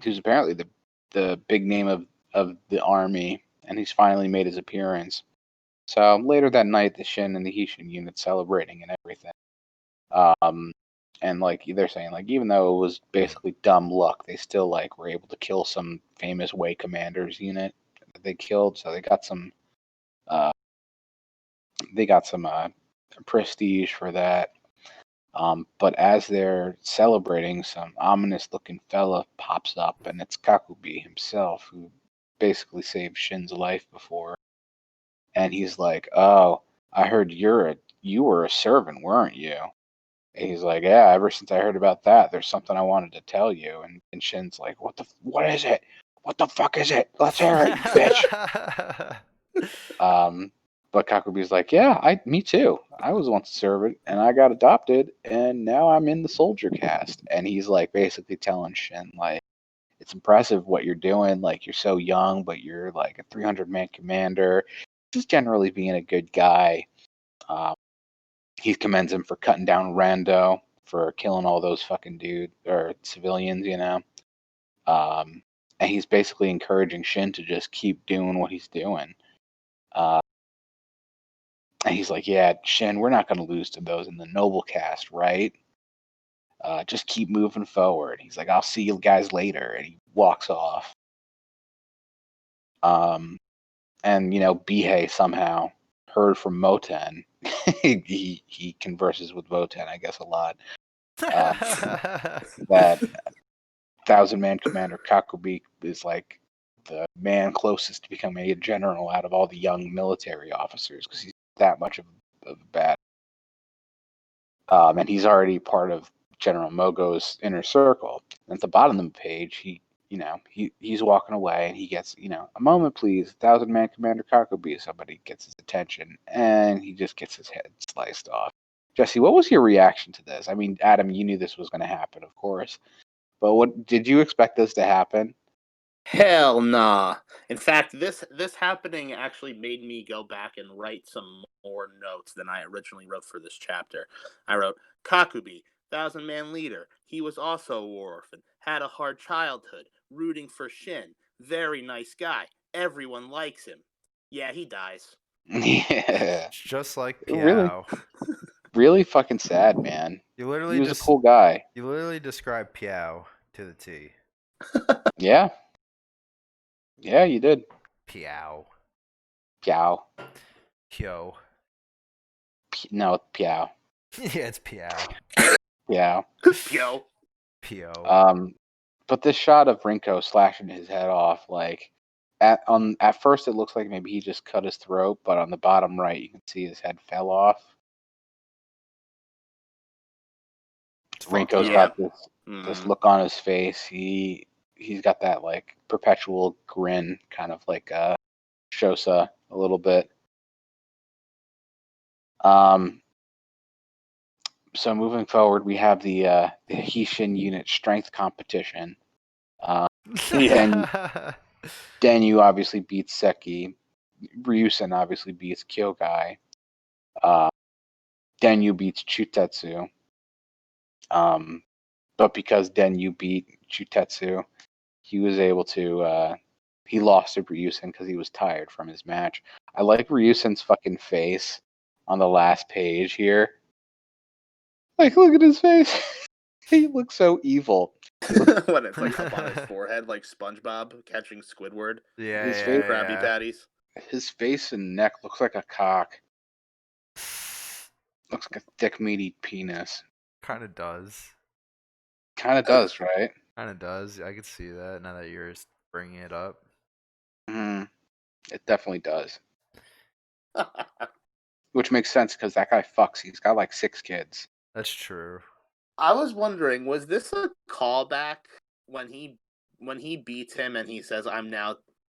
who's apparently the big name of the army, and he's finally made his appearance. So later that night, the Shin and the Hishin unit celebrating and everything. And like they're saying, like even though it was basically dumb luck, they still like were able to kill some famous Way Commanders unit that they killed. So they got some prestige for that. But as they're celebrating, some ominous-looking fella pops up, and it's Kakubi himself, who basically saved Shin's life before. And he's like, "Oh, I heard you were a servant, weren't you?" And he's like, "Yeah, ever since I heard about that, there's something I wanted to tell you." And Shin's like, what is it? What the fuck is it? Let's hear it, you bitch." But Kakubi's like, "Yeah, me too. I was once a servant, and I got adopted, and now I'm in the soldier caste." And he's like, basically telling Shin, like, it's impressive what you're doing. Like, you're so young, but you're like a 300-man commander. Just generally being a good guy. He commends him for cutting down Rando, for killing all those fucking dudes or civilians, you know. And he's basically encouraging Shin to just keep doing what he's doing. And he's like, "Yeah, Shin, we're not going to lose to those in the noble caste, right? Just keep moving forward." He's like, "I'll see you guys later." And he walks off. And, you know, Bihei somehow heard from Moten. he converses with Moten, I guess, a lot. That 1,000-man commander Kakubi is like the man closest to becoming a general out of all the young military officers, because he's that much of a bad. And he's already part of General Mogo's inner circle. And at the bottom of the page, he's walking away, and he gets, "A moment, please, 1,000-man commander Kakubi." Somebody gets his attention, and he just gets his head sliced off. Jesse, what was your reaction to this? I mean, Adam, you knew this was going to happen, of course. But what did you expect this to happen? Hell nah. In fact, this happening actually made me go back and write some more notes than I originally wrote for this chapter. I wrote, Kakubi, 1,000-man leader. He was also a war orphan. Had a hard childhood. Rooting for Shin. Very nice guy. Everyone likes him. Yeah, he dies. Yeah. Just like Really, Piao. really fucking sad, man. You literally He was a cool guy. You literally described Piao to the T. Yeah. Yeah, you did. Piao. Piao. Pio. No, Piao. Yeah, it's Piao. Piao. Yo. Pio. But this shot of Rinko slashing his head off, like at first it looks like maybe he just cut his throat, but on the bottom right you can see his head fell off. Rinko's got this look on his face. He's got that like perpetual grin, kind of like Shosa a little bit. So moving forward, we have the Hishin unit strength competition. Denyu obviously beats Seki. Ryusen obviously beats Kyogai. Denyu beats Chutetsu. But because Denyu beat Chutetsu, he was able to he lost to Ryusen because he was tired from his match. I like Ryusen's fucking face on the last page here. Like, look at his face. He looks so evil. What, it's like up on his forehead, like SpongeBob catching Squidward. Yeah, His yeah, face- Krabby yeah. Patties. His face and neck looks like a cock. Looks like a thick, meaty penis. Kind of does. Kind of does, right? Kind of does. I could see that now that you're bringing it up. It definitely does. Which makes sense because that guy fucks. He's got like 6 kids. That's true. I was wondering, was this a callback when he beats him and he says, "I'm now,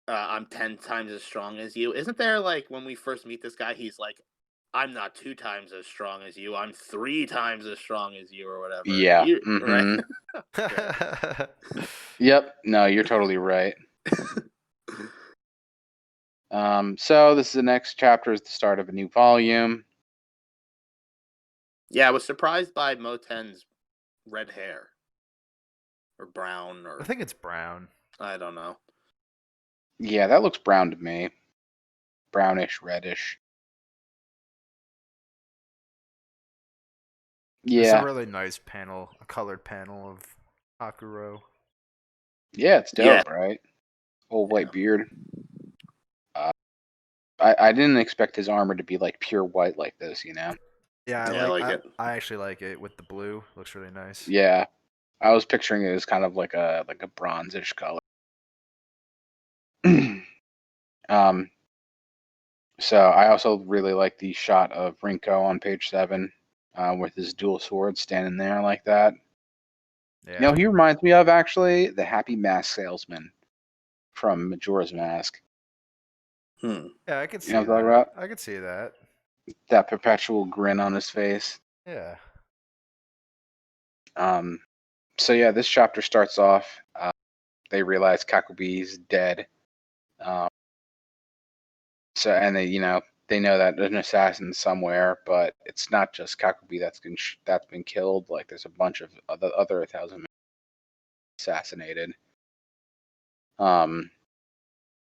I'm 10 times as strong as you"? Isn't there, like, when we first meet this guy, he's like, "I'm not 2 times as strong as you. I'm 3 times as strong as you," or whatever. Yeah. Right. Yep. No, you're totally right. So this is the next chapter, is the start of a new volume. Yeah, I was surprised by Moten's red hair. Or brown, or I think it's brown. I don't know. Yeah, that looks brown to me. Brownish, reddish. It's Yeah. a really nice panel, a colored panel of Hakuro. Yeah, it's dope, right? Old white beard. I didn't expect his armor to be like pure white like this, you know? Yeah, I like it. I actually like it with the blue. Looks really nice. Yeah. I was picturing it as kind of like a bronzish color. So I also really like the shot of Rinko on page 7, with his dual sword standing there like that. Yeah. You know, he reminds me of actually the Happy Mask Salesman from Majora's Mask. Yeah, I could see You know what I'm talking that. about? I could see that. That perpetual grin on his face. Yeah. So yeah, this chapter starts off. They realize Kakubi's dead. So and they know that there's an assassin somewhere, but it's not just Kakubi that's been killed. Like there's a bunch of other 1,000 men assassinated.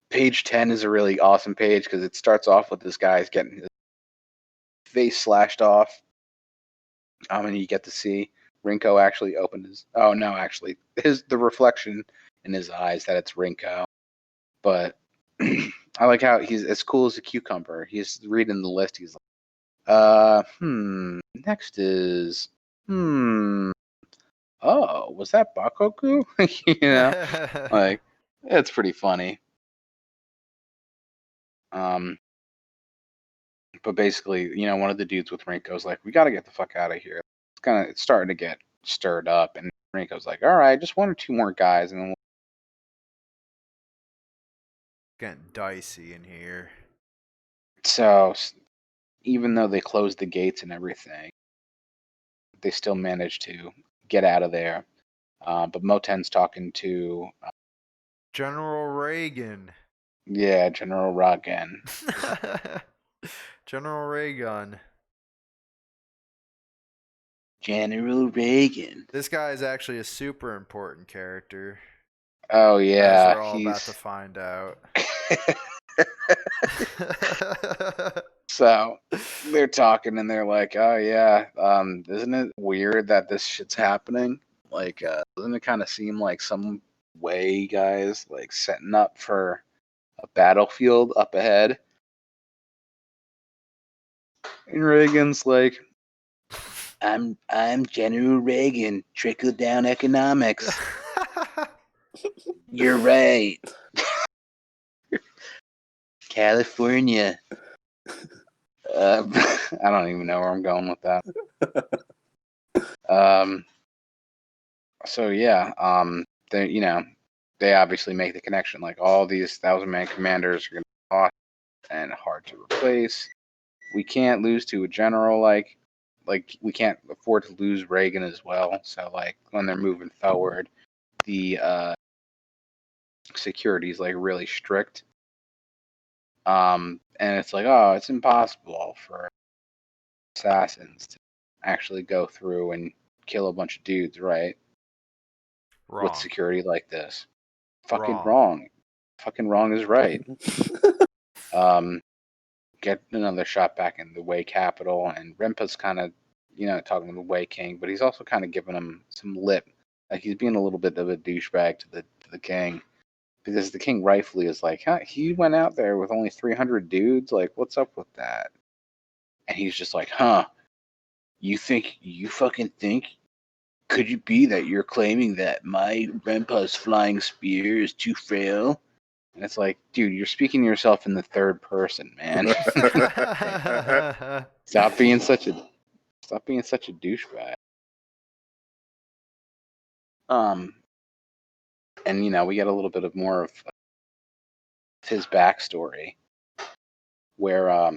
Page 10 is a really awesome page because it starts off with this guy's getting his face slashed off. And you get to see Rinko actually open his. Oh no, actually, the reflection in his eyes that it's Rinko. But I like how he's as cool as a cucumber. He's reading the list. He's like, next is, oh, was that Bakoku? You know, like, it's pretty funny. But basically, one of the dudes with Rinko's like, we got to get the fuck out of here. It's starting to get stirred up, and Rinko's like, all right, just 1 or 2 more guys, and then Getting dicey in here. so even though they closed the gates and everything, they still managed to get out of there. But Moten's talking to General Reagan. yeah, General Ragen. General Reagan. General Reagan. This guy is actually a super important character. Oh yeah, as we're all about to find out. So they're talking and they're like, "Oh yeah, isn't it weird that this shit's happening? Like, doesn't it kind of seem like some way, guys, like setting up for a battlefield up ahead?" And Reagan's like, "I'm General Reagan. Trickle down economics. You're right. California." I don't even know where I'm going with that. So yeah, they obviously make the connection. Like all these 1,000-man commanders are gonna be lost and hard to replace. We can't lose to a general like we can't afford to lose Reagan as well. So like when they're moving forward, the security is like really strict. And it's like, oh, it's impossible for assassins to actually go through and kill a bunch of dudes, right? Wrong. With security like this. Fucking Wrong. wrong. fucking wrong is right. Get another shot back in the Wei capital, and Renpa's kind of, talking to the Wei King, but he's also kind of giving him some lip. Like he's being a little bit of a douchebag to the king, because the king rightfully is like, huh, he went out there with only 300 dudes. Like, what's up with that? And he's just like, huh, you fucking think? Could it be that you're claiming that my Renpa's flying spear is too frail? And it's like, dude, you're speaking to yourself in the third person, man. Stop being such a douchebag. And we get a little bit of more of his backstory, where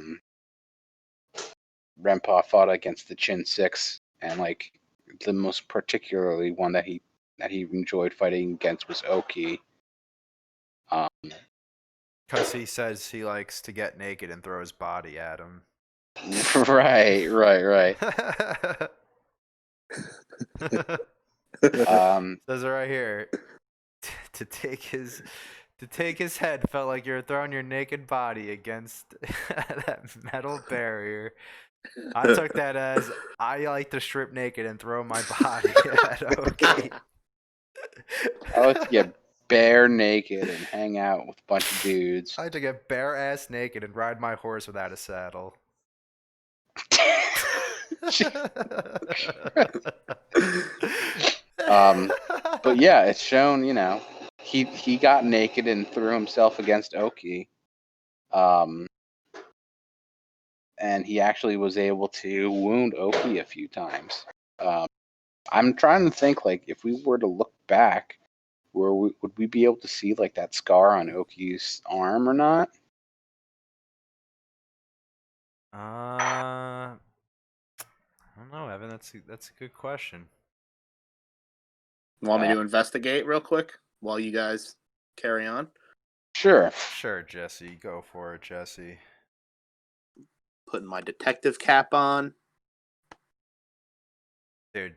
Renpa fought against the Chin Six, and like the most particularly one that he enjoyed fighting against was Oki. Because he says he likes to get naked and throw his body at him. Right. Says it right here. To take his head felt like you're throwing your naked body against that metal barrier. I took that as I like to strip naked and throw my body at Oki. I like to get bare naked and hang out with a bunch of dudes. I like to get bare ass naked and ride my horse without a saddle. But yeah, it's shown, he got naked and threw himself against Oki. And he actually was able to wound Oki a few times. I'm trying to think, like, if we were to look back, would we be able to see like that scar on Oki's arm or not? I don't know, Evan. That's a good question. Want me to investigate real quick while you guys carry on? Sure, Jesse. Go for it, Jesse. Putting my detective cap on. Dude,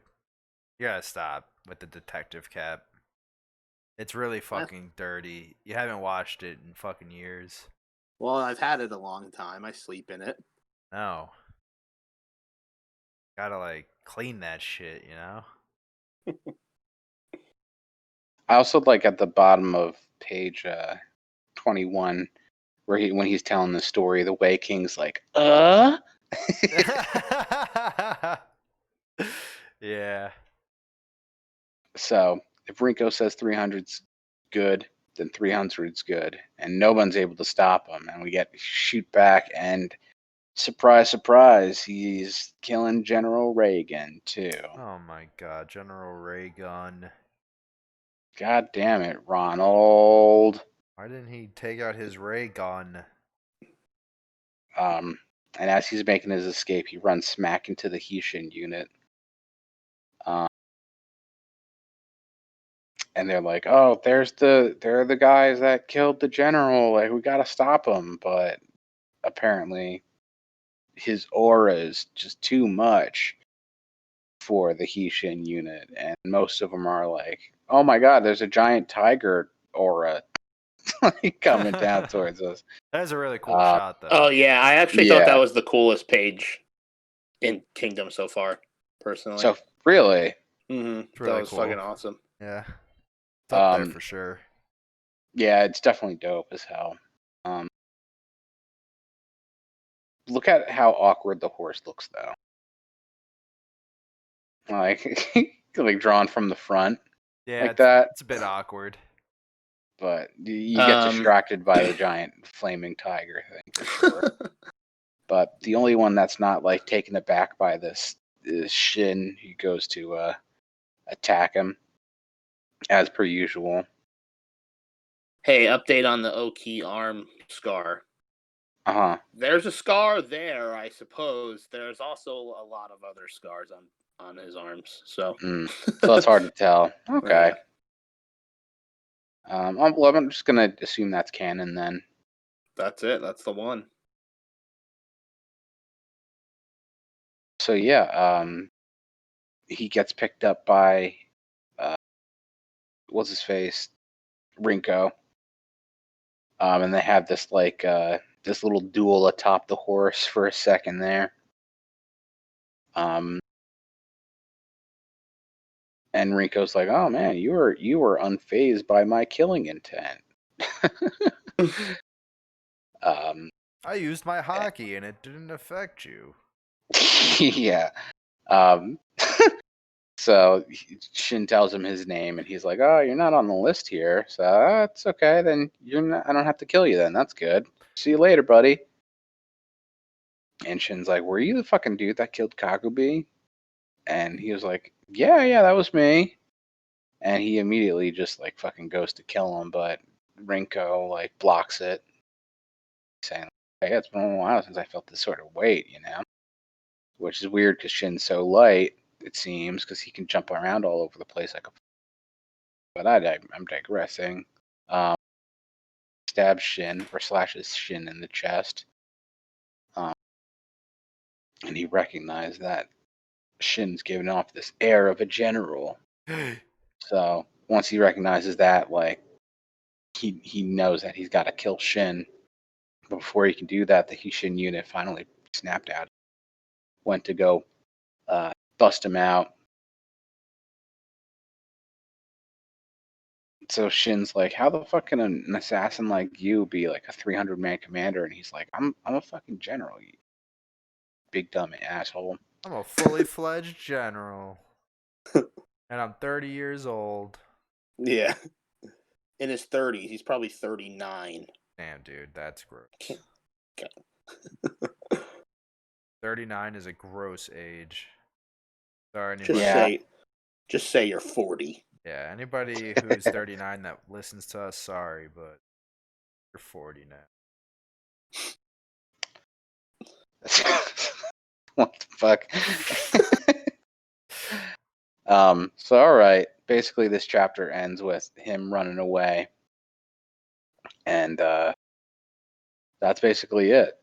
you gotta stop with the detective cap. It's really fucking dirty. You haven't watched it in fucking years. Well, I've had it a long time. I sleep in it. No. Gotta, like, clean that shit, you know? I also like at the bottom of page 21, where when he's telling the story, the Wei King's like, Yeah. So if Rinko says 300's good, then 300's good, and no one's able to stop him, and we get shoot back, and surprise, surprise, he's killing General Reagan too. Oh my god, General Reagan. God damn it, Ronald. Why didn't he take out his ray gun? And as he's making his escape, he runs smack into the Heshin unit. And they're like, "Oh, they're the guys that killed the general. Like, we gotta stop them." But apparently, his aura is just too much for the Heshin unit, and most of them are like, "Oh my god, there's a giant tiger aura coming down towards us." That is a really cool shot, though. Oh yeah, I actually thought that was the coolest page in Kingdom so far, personally. So really, really that was cool. fucking awesome. Yeah, it's up there for sure. Yeah, it's definitely dope as hell. Look at how awkward the horse looks, though. Like, like drawn from the front. Yeah, like that. It's a bit awkward. But you get distracted by the giant flaming tiger thing, for sure. But the only one that's not like taken aback by this is Shin. He goes to attack him as per usual. Hey, update on the Oki arm scar. There's a scar there, I suppose. There's also a lot of other scars on his arms. So it's hard to tell. Okay. Well, I'm just gonna assume that's canon then. That's it. That's the one. So yeah, he gets picked up by what's his face, Rinko, And they have this like this little duel atop the horse for a second there. And Rinko's like, "Oh man, you were unfazed by my killing intent." I used my hockey and it didn't affect you. Yeah. So Shin tells him his name, and he's like, "Oh, you're not on the list here, so that's okay. Then you're not. I don't have to kill you. Then that's good. See you later, buddy." And Shin's like, "Were you the fucking dude that killed Kagubi?" And he was like, "Yeah, that was me." And he immediately just like fucking goes to kill him, but Rinko like blocks it, saying, "Hey, it's been a while since I felt this sort of weight, you know." Which is weird because Shin's so light, it seems, because he can jump around all over the place like a. But I'm digressing. Stabs Shin or slashes Shin in the chest, and he recognized that Shin's giving off this air of a general. So once he recognizes that, like he knows that he's got to kill Shin. But before he can do that, the Hishin unit finally snapped out. Went to go bust him out. So Shin's like, "How the fuck can an assassin like you be like a 300-man commander?" And he's like, "I'm a fucking general, you big dumb asshole." I'm a fully fledged general. And I'm 30 years old. Yeah. In his 30s. He's probably 39. Damn, dude, that's gross. Okay. 39 is a gross age. Sorry, Just anybody. just say you're 40. Yeah, anybody who's 39 that listens to us, sorry, but you're 40 now. What the fuck? So all right, basically this chapter ends with him running away, and that's basically it.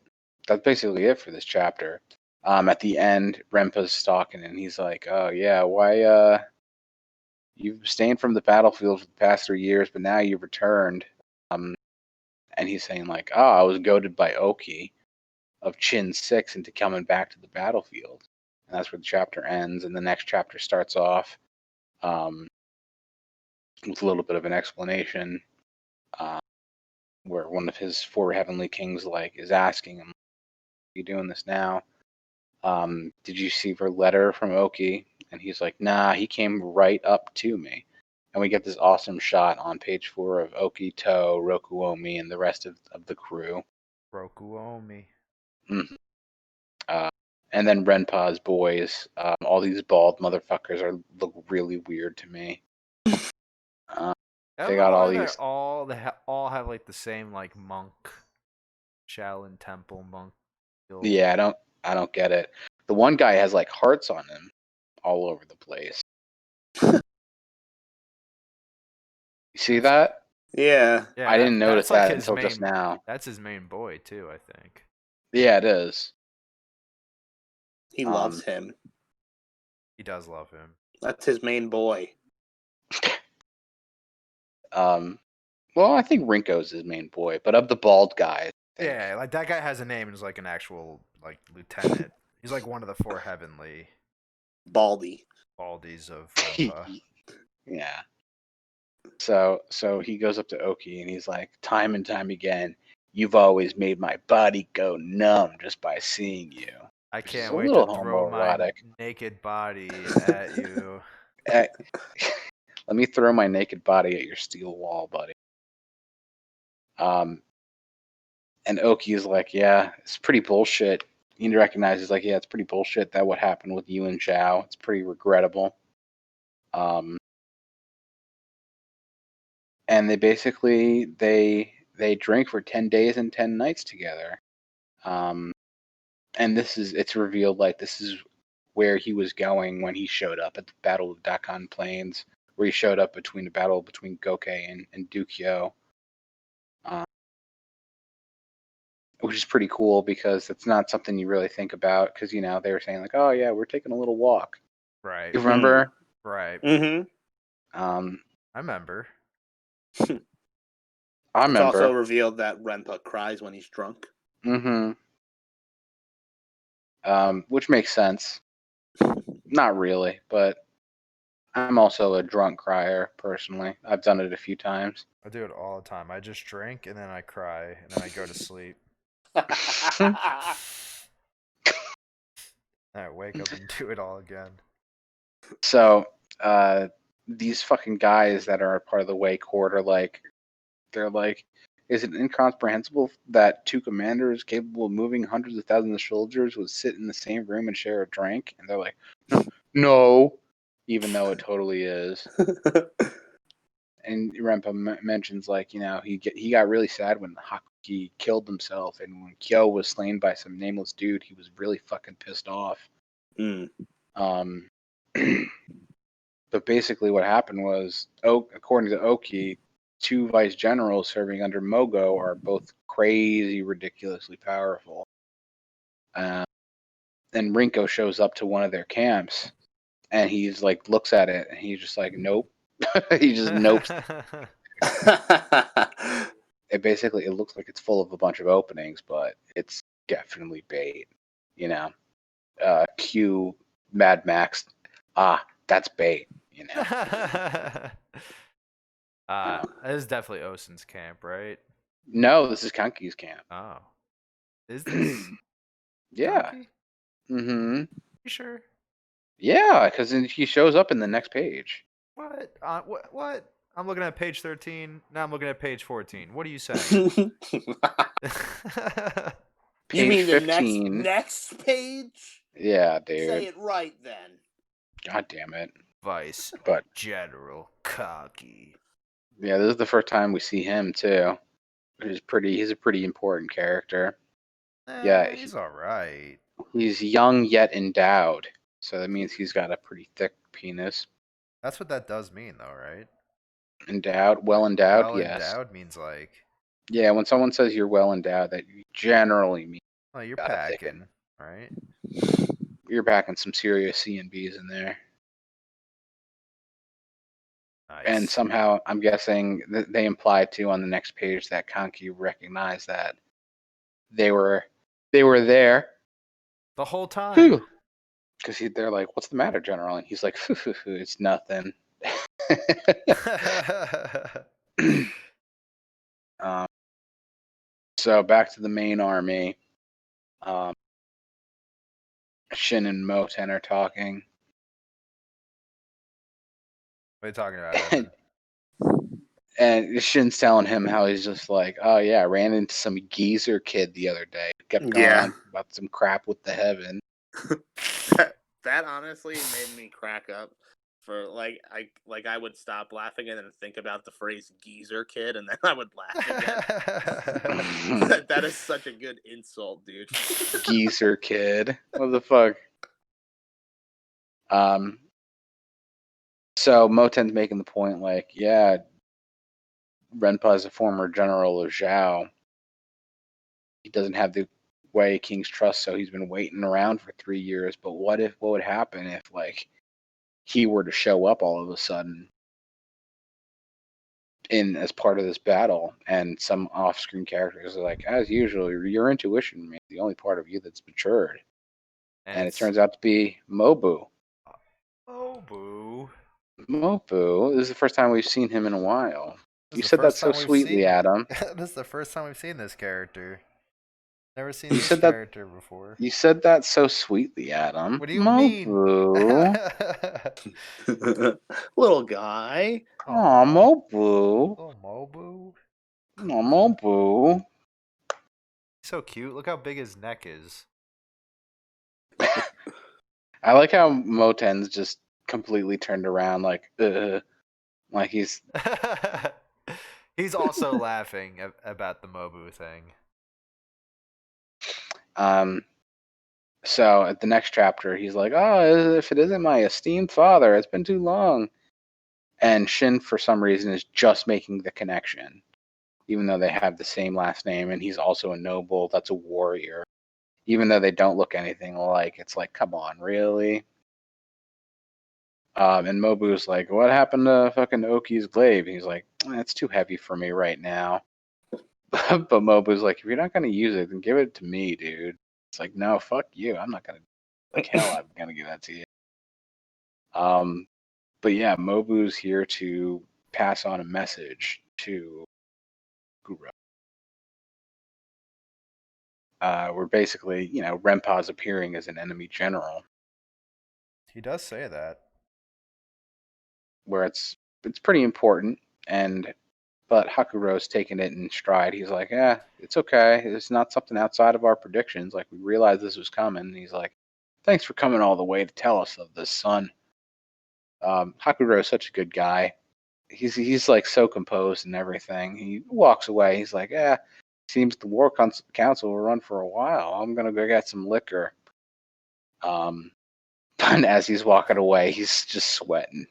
That's basically it for this chapter. At the end, Renpa's talking, and he's like, "Oh yeah, why you've abstained from the battlefield for the past 3 years, but now you've returned." And he's saying like, "Oh, I was goaded by Oki of Chin 6 into coming back to the battlefield." And that's where the chapter ends, and the next chapter starts off with a little bit of an explanation, where one of his four heavenly kings like is asking him, "Are you doing this now? Did you see her letter from Oki?" And he's like, "Nah, he came right up to me." And we get this awesome shot on page 4 of Oki, To, Rokuomi, and the rest of the crew. Rokuomi. Mm-hmm. And then Renpa's boys, all these bald motherfuckers look really weird to me. I They don't got know all why these. all have like the same like monk, Shaolin temple monk. Guild. Yeah, I don't get it. The one guy has like hearts on him all over the place. You see that? Yeah. Yeah, I didn't notice that's like that his until main. just now. That's his main boy too, I think. Yeah, it is. He loves him. He does love him. That's his main boy. Well, I think Rinko's his main boy, but of the bald guys, Yeah, like that guy has a name and is like an actual like lieutenant. He's like one of the four heavenly Baldy. baldies of Renpa. Yeah. So he goes up to Oki and he's like, "Time and time again, you've always made my body go numb just by seeing you." I Which is can't a wait to little throw my homoerotic. naked body at you. Let me throw my naked body at your steel wall, buddy. And Oki is like, "Yeah, it's pretty bullshit." He recognizes like, "Yeah, it's pretty bullshit that what happened with you and Zhao. It's pretty regrettable." And they basically they drink for 10 days and 10 nights together. And it's revealed like this is where he was going when he showed up at the Battle of Dakan Plains, where he showed up between the battle between Gokei and Dukyo. Which is pretty cool because it's not something you really think about, because they were saying like, "Oh yeah, we're taking a little walk." Right. You remember? Right. Mm-hmm. I remember. I It's also remember. revealed that Renpa cries when he's drunk. Mm-hmm. Which makes sense. Not really, but I'm also a drunk crier personally. I've done it a few times. I do it all the time. I just drink and then I cry and then I go to sleep. I wake up and do it all again. So, these fucking guys that are part of the Way Court are like, they're like, is it incomprehensible that two commanders capable of moving hundreds of thousands of soldiers would sit in the same room and share a drink? And they're like, no, even though it totally is. And Rempa mentions like, he got really sad when Hakuki killed himself, and when Kyo was slain by some nameless dude, he was really fucking pissed off. Mm. But basically, what happened was, according to Oki, two vice generals serving under Mogo are both crazy, ridiculously powerful. And Rinko shows up to one of their camps, and he's like, looks at it, and he's just like, nope. He just nopes. It looks like it's full of a bunch of openings, but it's definitely bait. Q Mad Max. That's bait. It is definitely Osen's camp, right? No, this is Kanki's camp. Oh. Is this? Yeah. Kanki? Mm-hmm. You sure? Yeah, because he shows up in the next page. What? What? I'm looking at page 13. Now I'm looking at page 14. What are you saying? You mean the 15. next page? Yeah, dude. Say it right then. God damn it. Vice But General Kanki. yeah, this is the first time we see him too. He's a pretty important character. Yeah, He's alright. he's young yet endowed. So that means he's got a pretty thick penis. That's what that does mean, though, right? Endowed, well endowed, Well yes. endowed means like. Yeah, when someone says you're well endowed, that generally means Oh, you're got a packing, right? you're packing some serious C and B's in there. Nice. And somehow, I'm guessing they imply too on the next page that Kanki recognized that they were there the whole time. because they're like, "What's the matter, General?" And he's like, "It's nothing." So back to the main army. Shin and Moten are talking. What are you talking about, Evan? And Shin's telling him how he's just like, oh yeah, I ran into some geezer kid the other day. Kept going on about some crap with the heaven. that honestly made me crack up. For I would stop laughing and then think about the phrase geezer kid, and then I would laugh again. That is such a good insult, dude. Geezer kid. What the fuck? So Moten's making the point like, yeah, Renpa is a former general of Zhao. He doesn't have the Wei King's trust, so he's been waiting around for 3 years. But what would happen if like he were to show up all of a sudden as part of this battle, and some off-screen characters are like, as usual, your intuition is the only part of you that's matured. And it turns out to be Mobu. Mobu. This is the first time we've seen him in a while. You said that so sweetly, Adam. This is the first time we've seen this character. Never seen this character before. You said that so sweetly, Adam. What do you Mobu. mean? Little guy. Aw, Mobu. Oh, Mobu. Oh, Mobu. He's so cute. Look how big his neck is. I like how Moten's just completely turned around, like he's. He's also laughing about the Mobu thing. So at the next chapter, he's like, "Oh, if it isn't my esteemed father, it's been too long." And Shin, for some reason, is just making the connection, even though they have the same last name, and he's also a noble. That's a warrior. Even though they don't look anything alike, it's like, come on, really? And Mobu's like, what happened to fucking Oki's glaive? And he's like, it's too heavy for me right now. But Mobu's like, if you're not gonna use it, then give it to me, dude. It's like, no, fuck you. I'm not gonna. Like hell, I'm gonna give that to you. But yeah, Mobu's here to pass on a message to Guro. Where basically, Renpa's appearing as an enemy general, He does say that. where it's pretty important, but Hakuro's taking it in stride. He's like, it's okay. It's not something outside of our predictions. Like, we realized this was coming. And he's like, thanks for coming all the way to tell us of this, son. Hakuro is such a good guy. He's like so composed and everything. He walks away. He's like, seems the War Council will run for a while. I'm gonna go get some liquor. And as he's walking away, he's just sweating.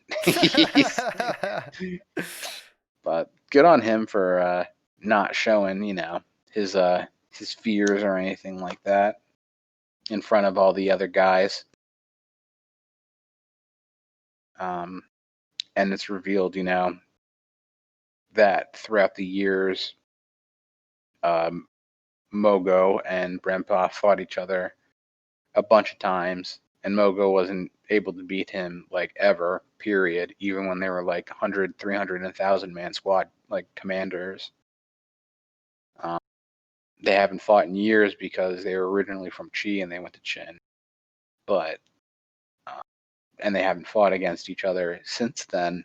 But good on him for not showing, his fears or anything like that in front of all the other guys. And it's revealed, that throughout the years, Mogo and Brempa fought each other a bunch of times, and Mogo wasn't able to beat him like ever, period, even when they were like 100, 300, and 1,000 man squad like commanders. They haven't fought in years because they were originally from Chi and they went to Chin, but and they haven't fought against each other since then.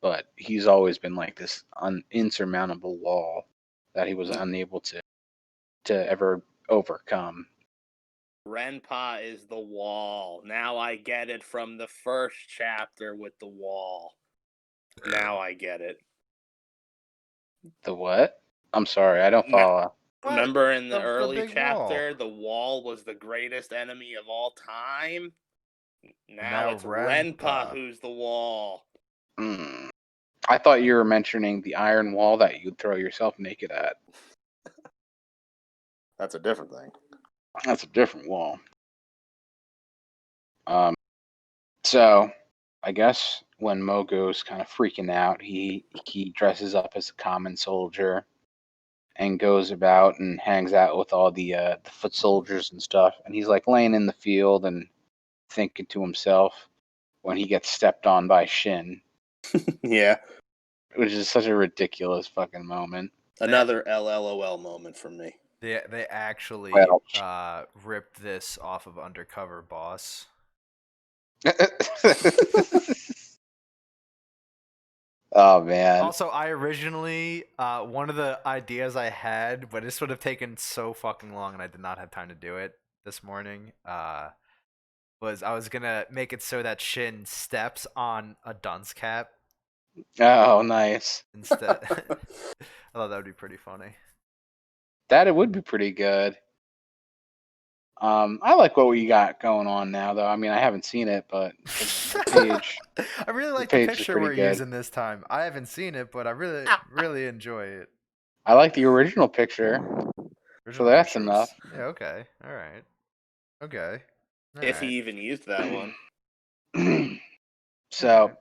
But he's always been like this insurmountable wall that he was unable to ever overcome. Renpa is the wall. Now I get it from the first chapter with the wall. Now I get it. The what? I'm sorry, I don't follow. Remember in the The early big chapter, wall. the wall was the greatest enemy of all time? Now Now it's Renpa Renpa. who's the wall. I thought you were mentioning the iron wall that you'd throw yourself naked at. That's a different thing. That's a different wall. So I guess when Mogo's kind of freaking out, he dresses up as a common soldier and goes about and hangs out with all the foot soldiers and stuff. And he's like laying in the field and thinking to himself when he gets stepped on by Shin. Yeah. Which is such a ridiculous fucking moment. Another LLOL moment for me. They actually ripped this off of Undercover Boss. Oh man. Also, I originally one of the ideas I had, but this would have taken so fucking long, and I did not have time to do it this morning. Was I was gonna make it so that Shin steps on a dunce cap Oh, nice. instead. I thought that would be pretty funny. That it would be pretty good. I like what we got going on now, though. I mean, I haven't seen it, but the page. I really like the page is picture pretty we're good. using this time. I haven't seen it, but I really enjoy it. I like the original picture. So that's enough. Yeah. Okay. All right. Okay. All If he right. even used that one. So,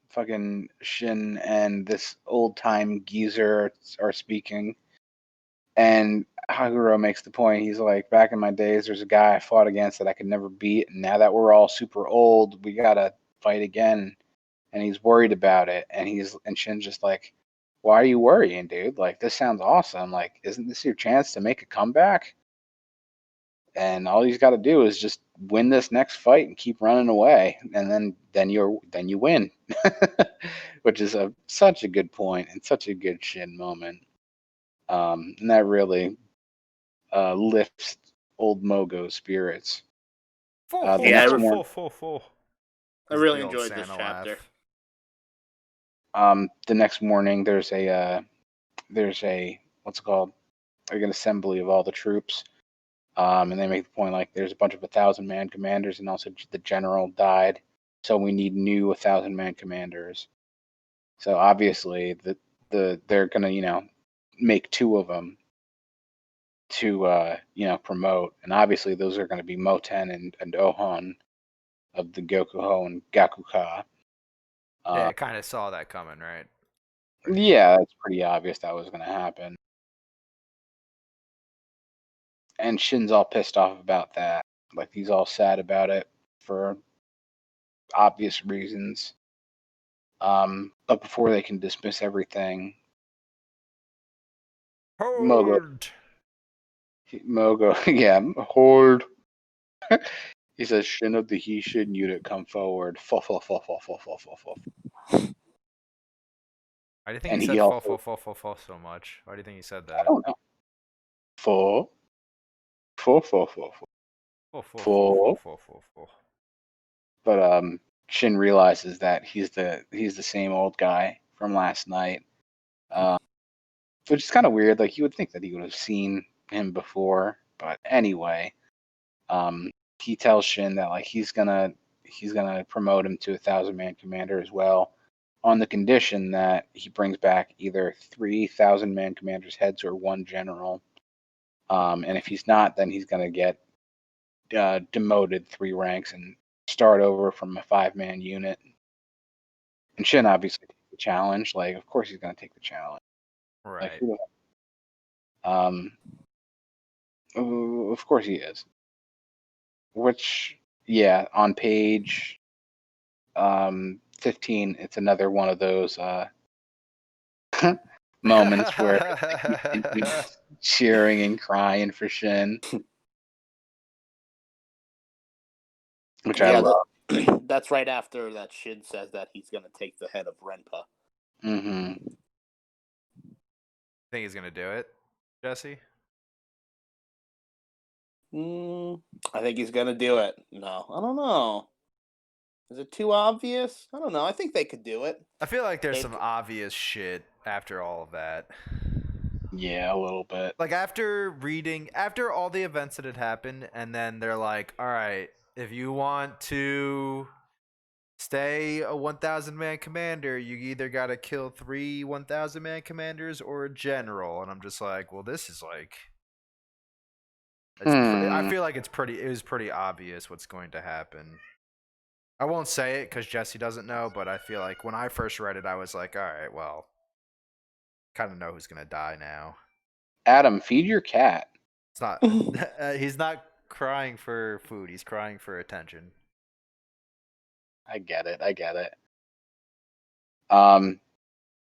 fucking Shin and this old time geezer are speaking, and Haguro makes the point. He's like, back in my days, there's a guy I fought against that I could never beat, and now that we're all super old, we gotta fight again. And he's worried about it, and Shin's just like, why are you worrying, dude? Like, this sounds awesome. Like, isn't this your chance to make a comeback? And all he's got to do is just win this next fight and keep running away, and then you win, which is such a good point and such a good Shin moment. And that really lifts old Mogo's spirits. I really enjoyed this chapter. The next morning, there's a what's it called? Like an assembly of all the troops. And they make the point like there's a bunch of 1,000-man commanders, and also the general died, so we need new 1,000-man commanders. So obviously they're gonna make two of them to promote, and obviously those are gonna be Moten and Ohon of the Gokuho and Gakuka. Yeah, I kind of saw that coming, right? Yeah, it's pretty obvious that was going to happen. And Shin's all pissed off about that. Like, he's all sad about it for obvious reasons. But before they can dismiss everything, Hold. Mogo, yeah, hold. He says, Shin of the He-Shin unit, come forward. Fuff, fuff, fuff, fuff, fuff, fuff, fuff, fuff. Why do you think And he he said also, fall so much? Why do you think he said I that? don't know. Full, full, full, full, full, full. Fall. But Shin realizes that he's the same old guy from last night, which is kind of weird. Like, you would think that he would have seen him before, but anyway, he tells Shin that like he's gonna promote him to 1,000-man commander as well, on the condition that he brings back either 3,000-man commanders' heads or one general. And if he's not, then he's gonna get demoted 3 ranks and start over from a 5-man unit. And Shin obviously takes the challenge. Like, of course he's gonna take the challenge. Like, Right. of course he is. Which, yeah, on page 15, it's another one of those moments where he's cheering and crying for Shin, which I Yeah, love. that's right after that Shin says that he's gonna take the head of Renpa. Hmm. Think he's gonna do it, Jesse? I think he's gonna do it. No, I don't know. Is it too obvious? I don't know. I think they could do it. I feel like there's They some could- obvious shit after all of that. Yeah, a little bit. Like after all the events that had happened, and then they're like, all right, if you want to stay a 1,000-man commander, you either got to kill 3 1,000-man commanders or a general. And I'm just like, well, this is like, I feel like it was pretty obvious what's going to happen. I won't say it because Jesse doesn't know, but I feel like when I first read it, I was like, all right, well, kind of know who's gonna die now. Adam, feed your cat. It's not. He's not crying for food. He's crying for attention. I get it.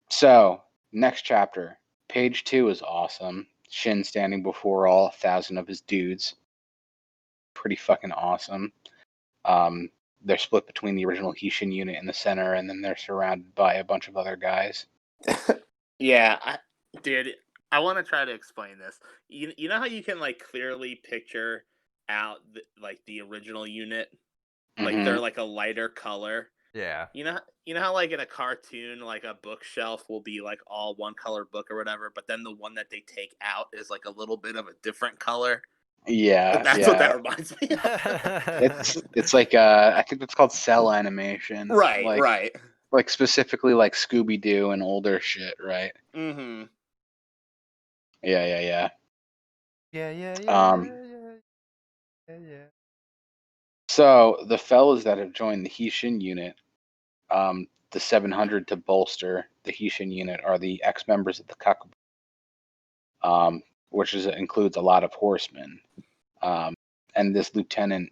So next chapter, page 2 is awesome. Shin standing before all 1,000 of his dudes. Pretty fucking awesome. They're split between the original He-Shin unit in the center, and then they're surrounded by a bunch of other guys. Yeah, dude, I want to try to explain this. You know how you can like clearly picture out like the original unit, like Mhm. they're like a lighter color. Yeah. You know how like in a cartoon, like a bookshelf will be like all one color book or whatever, but then the one that they take out is like a little bit of a different color. Yeah, That's what that reminds me of. it's like I think it's called cell animation. Right, right. Like specifically like Scooby Doo and older shit, right? Mm-hmm. Yeah. Yeah. So the fellas that have joined the He-Shin unit, the 700 to bolster the He-Shin unit, are the ex-members of the Kakubu, which includes a lot of horsemen. And this lieutenant,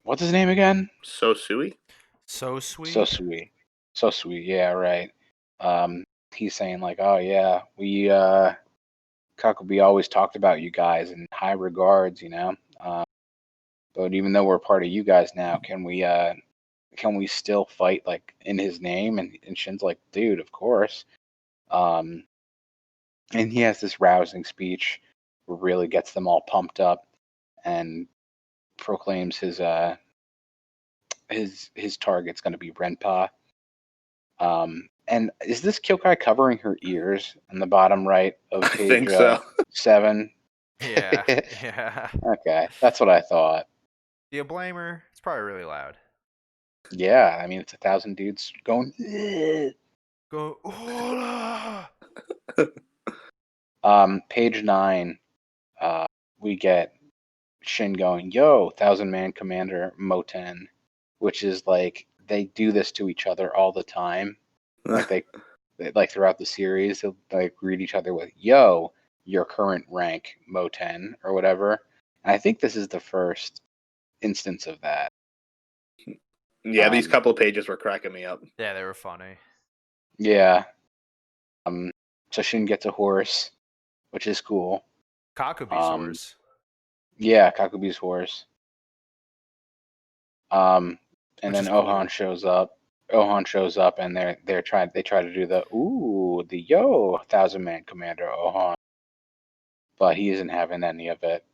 what's his name again? So sweet. So sweet. So sweet. Yeah, right. He's saying like, oh yeah, we Kakubi always talked about you guys in high regards, you know. But even though we're part of you guys now, can we still fight like in his name? And Shin's like, dude, of course. And he has this rousing speech where really gets them all pumped up and proclaims his target's going to be Renpa. And is this Kyokai covering her ears in the bottom right of I page think so. 7? Yeah. Yeah. Okay, that's what I thought. Do you blame her? It's probably really loud. Yeah, I mean it's 1,000 dudes going. "Ugh." Go. Hola! Page 9, we get Shin going, "Yo, 1,000-man commander Moten," which is like they do this to each other all the time. Like like throughout the series, they'll like greet each other with "Yo, your current rank, Moten" or whatever. And I think this is the first instance of that. Yeah, these couple pages were cracking me up. Yeah, they were funny. Yeah. So Shin gets a horse, which is cool. Kakubi's horse. Yeah, Kakubi's horse. And Which then is cool. Ohan shows up. Ohan shows up, and they try to do the yo 1,000-man commander Ohan, but he isn't having any of it.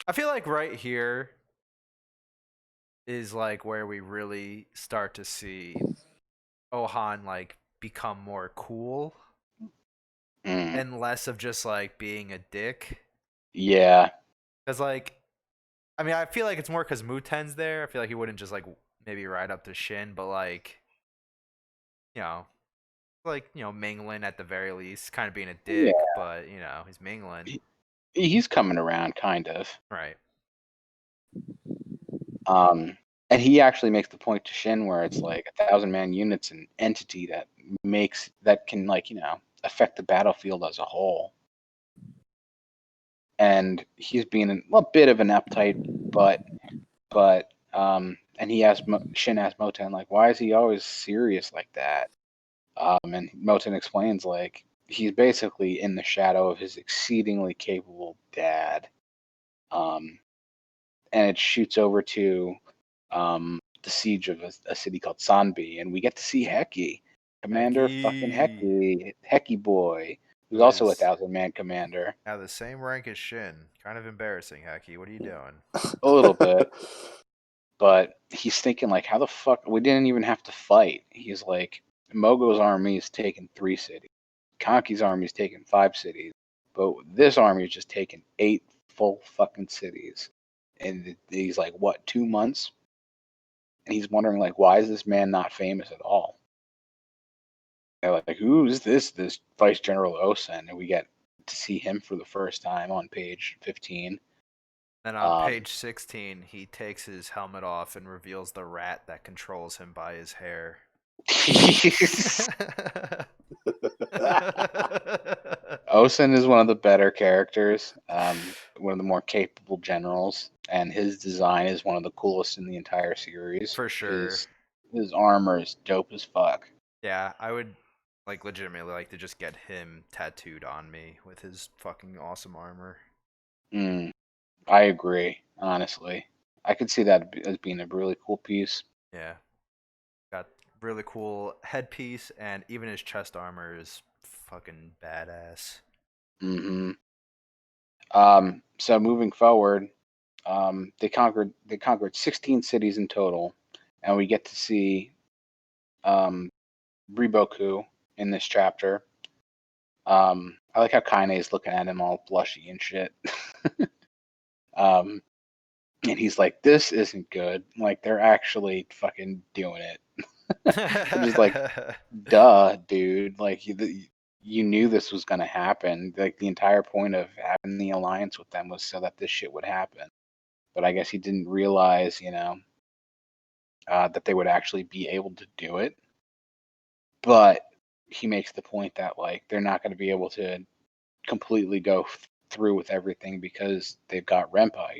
I feel like right here is like where we really start to see Ohan like become more cool and less of just like being a dick. Yeah. Because like, I mean, I feel like it's more because Muten's there. I feel like he wouldn't just like maybe ride up to Shin, but like, you know, mingling at the very least, kind of being a dick, Yeah. but he's mingling. He's coming around, kind of. Right. And he actually makes the point to Shin where it's like 1,000-man unit's an entity that can affect the battlefield as a whole. And he's being a bit of an uptight, but and Shin asks Moten like, why is he always serious like that? And Moten explains like he's basically in the shadow of his exceedingly capable dad. And it shoots over to the siege of a city called Sanbi, and we get to see Heki, Commander fucking Heki boy, who's also a 1,000-man commander. Now the same rank as Shin. Kind of embarrassing, Heki. What are you doing? A little bit. But he's thinking like, how the fuck we didn't even have to fight. He's like, Mogo's army's taken 3 cities. Kanki's army's taken 5 cities. But this army's just taken 8 full fucking cities. And he's like, what, 2 months? And he's wondering like, why is this man not famous at all? They're like, who is this Vice General Osen? And we get to see him for the first time on page 15. And on page 16, he takes his helmet off and reveals the rat that controls him by his hair. Osen is one of the better characters, one of the more capable generals, and his design is one of the coolest in the entire series. For sure. His armor is dope as fuck. Yeah, I would like legitimately like to just get him tattooed on me with his fucking awesome armor. I agree, honestly. I could see that as being a really cool piece. Yeah. Got really cool headpiece, and even his chest armor is fucking badass. So moving forward, they conquered 16 cities in total, and we get to see Riboku in this chapter. I like how Kaine is looking at him all blushy and shit. And he's like, this isn't good. Like, they're actually fucking doing it. I'm just like, duh, dude. Like, you knew this was going to happen. Like, the entire point of having the alliance with them was so that this shit would happen. But I guess he didn't realize, that they would actually be able to do it. But he makes the point that, like, they're not going to be able to completely go through with everything because they've got Renpai.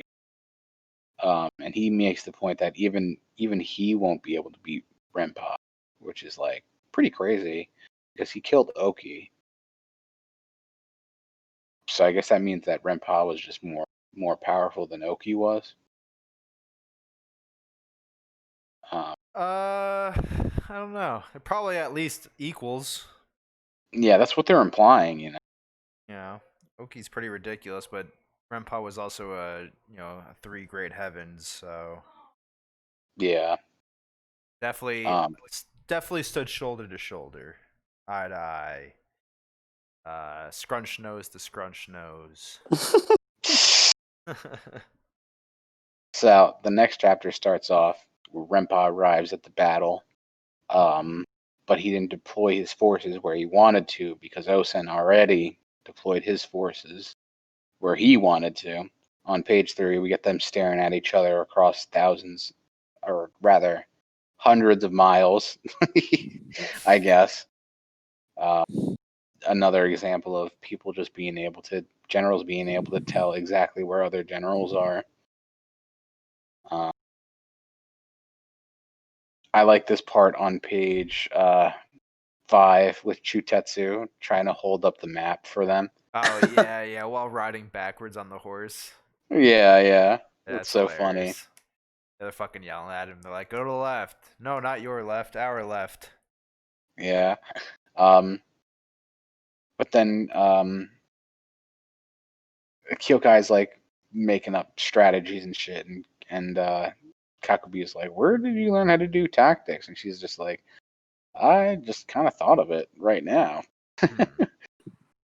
And he makes the point that even he won't be able to beat Renpa, which is like pretty crazy because he killed Oki. So I guess that means that Renpa was just more powerful than Oki was. I don't know. It probably at least equals. Yeah, that's what they're implying, Yeah, Oki's pretty ridiculous, but Renpa was also a 3 great heavens, so yeah, definitely stood shoulder to shoulder, eye to eye, scrunch nose to scrunch nose. So the next chapter starts off where Renpa arrives at the battle, but he didn't deploy his forces where he wanted to because Osen already deployed his forces where he wanted to. On page 3, we get them staring at each other across thousands, or rather, hundreds of miles, I guess. Another example of people just generals being able to tell exactly where other generals are. I like this part on page 5 with Chutetsu trying to hold up the map for them. Oh yeah, while riding backwards on the horse. Yeah. Yeah, That's that's so funny. hilarious. Yeah, they're fucking yelling at him. They're like, "Go to the left." No, not your left, our left. Yeah. But then Kyokai's like making up strategies and shit, and Kakubi is like, "Where did you learn how to do tactics?" And she's just like, "I just kind of thought of it right now."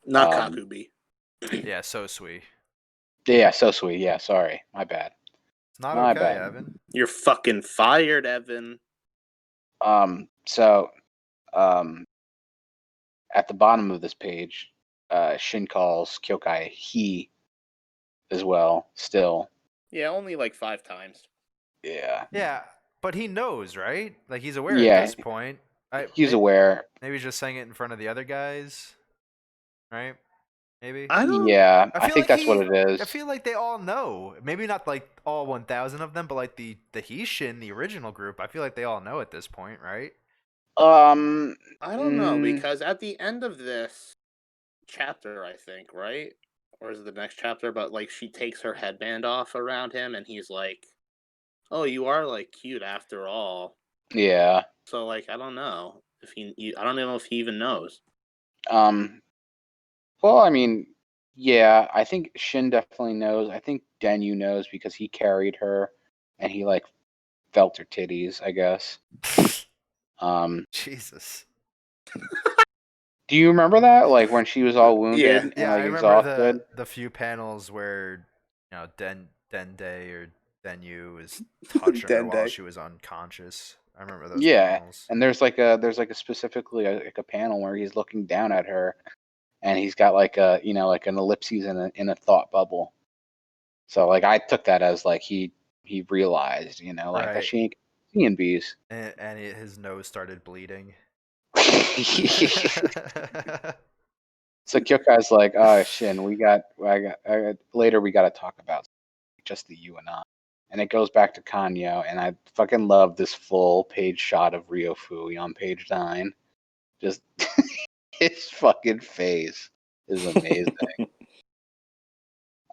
Not Um, Kakubi. Yeah, so sweet. Yeah, so sweet. Yeah, sorry, my bad. It's not My okay, bad. Evan. You're fucking fired, Evan. So, at the bottom of this page, Shin calls Kyokai he as well. Still, Yeah, only like 5 times. yeah, Yeah, but he knows, right? Like he's aware at yeah, this point. he's aware. Maybe he's just saying it in front of the other guys, right? Maybe. I don't. Yeah, I I feel think like that's what it is. I feel like they all know. Maybe not like all 1,000 of them, but like the Hishin, the original group. I feel like they all know at this point, right? Um, I don't know mm, because at the end of this chapter, I think, right? Or is it the next chapter? But like, she takes her headband off around him, and he's like, "Oh, you are like cute after all." yeah. So like, I don't know if I don't know if he even knows. Um, well, I mean, yeah, I think Shin definitely knows. I think Denyu knows because he carried her, and he like felt her titties, I guess. Jesus. Do you remember that? Like when she was all wounded Yeah. and Yeah, like I remember the exhausted? the few panels where Dende or Denyu is touching her while Dende. she was unconscious. I remember those Yeah, panels. and there's like a specifically like a panel where he's looking down at her, and he's got like a like an ellipses in a thought bubble. So like I took that as like he realized like that Right. she ain't seeing bees. And his nose started bleeding. So Kyokai's like, oh Shin, later we got to talk about just the you and I. And it goes back to Kanyo, and I fucking love this full page shot of Ryofui on page 9. Just his fucking face is amazing.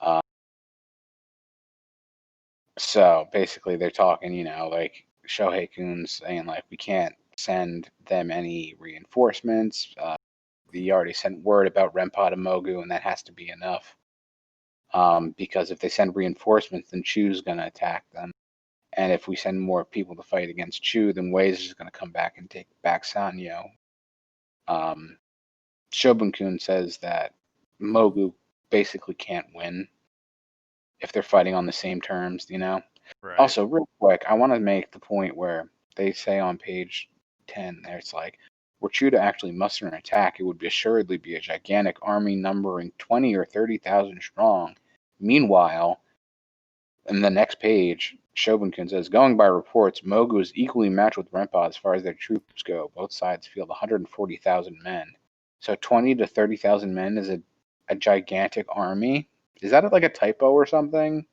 uh, so basically, they're talking, like Shohei-kun's saying like we can't send them any reinforcements. They already sent word about Renpa to Mogu, and that has to be enough. Because if they send reinforcements, then Chu's gonna attack them. And if we send more people to fight against Chu, then Waze is going to come back and take back Sanyou. Shobun-kun says that Mogu basically can't win if they're fighting on the same terms. Right. Also, real quick, I want to make the point where they say on page 10 there, it's like, were Chu to actually muster an attack, it would assuredly be a gigantic army numbering 20 or 30,000 strong. Meanwhile, in the next page, Shobunkin says, going by reports, Mogu is equally matched with Renpa as far as their troops go. Both sides field 140,000 men. So 20 to 30,000 men is a gigantic army. Is that like a typo or something?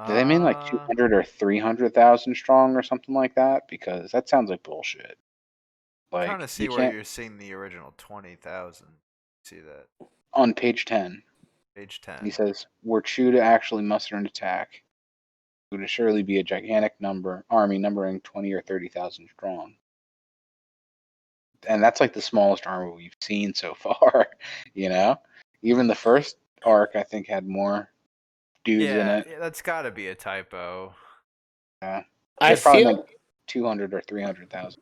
Do they mean like Uh, 200 or 300,000 strong or something like that? Because that sounds like bullshit. trying to Like, you see where can't, you're seeing the original 20,000. See that on page 10, page he 10. says, were Chu to actually muster an attack, it would surely be a gigantic army numbering 20 or 30,000 strong. And that's like the smallest army we've seen so far. Even the first arc, I think, had more dudes in it. Yeah, that's got to be a typo. Yeah, I they probably meant feel. 200 or 300,000.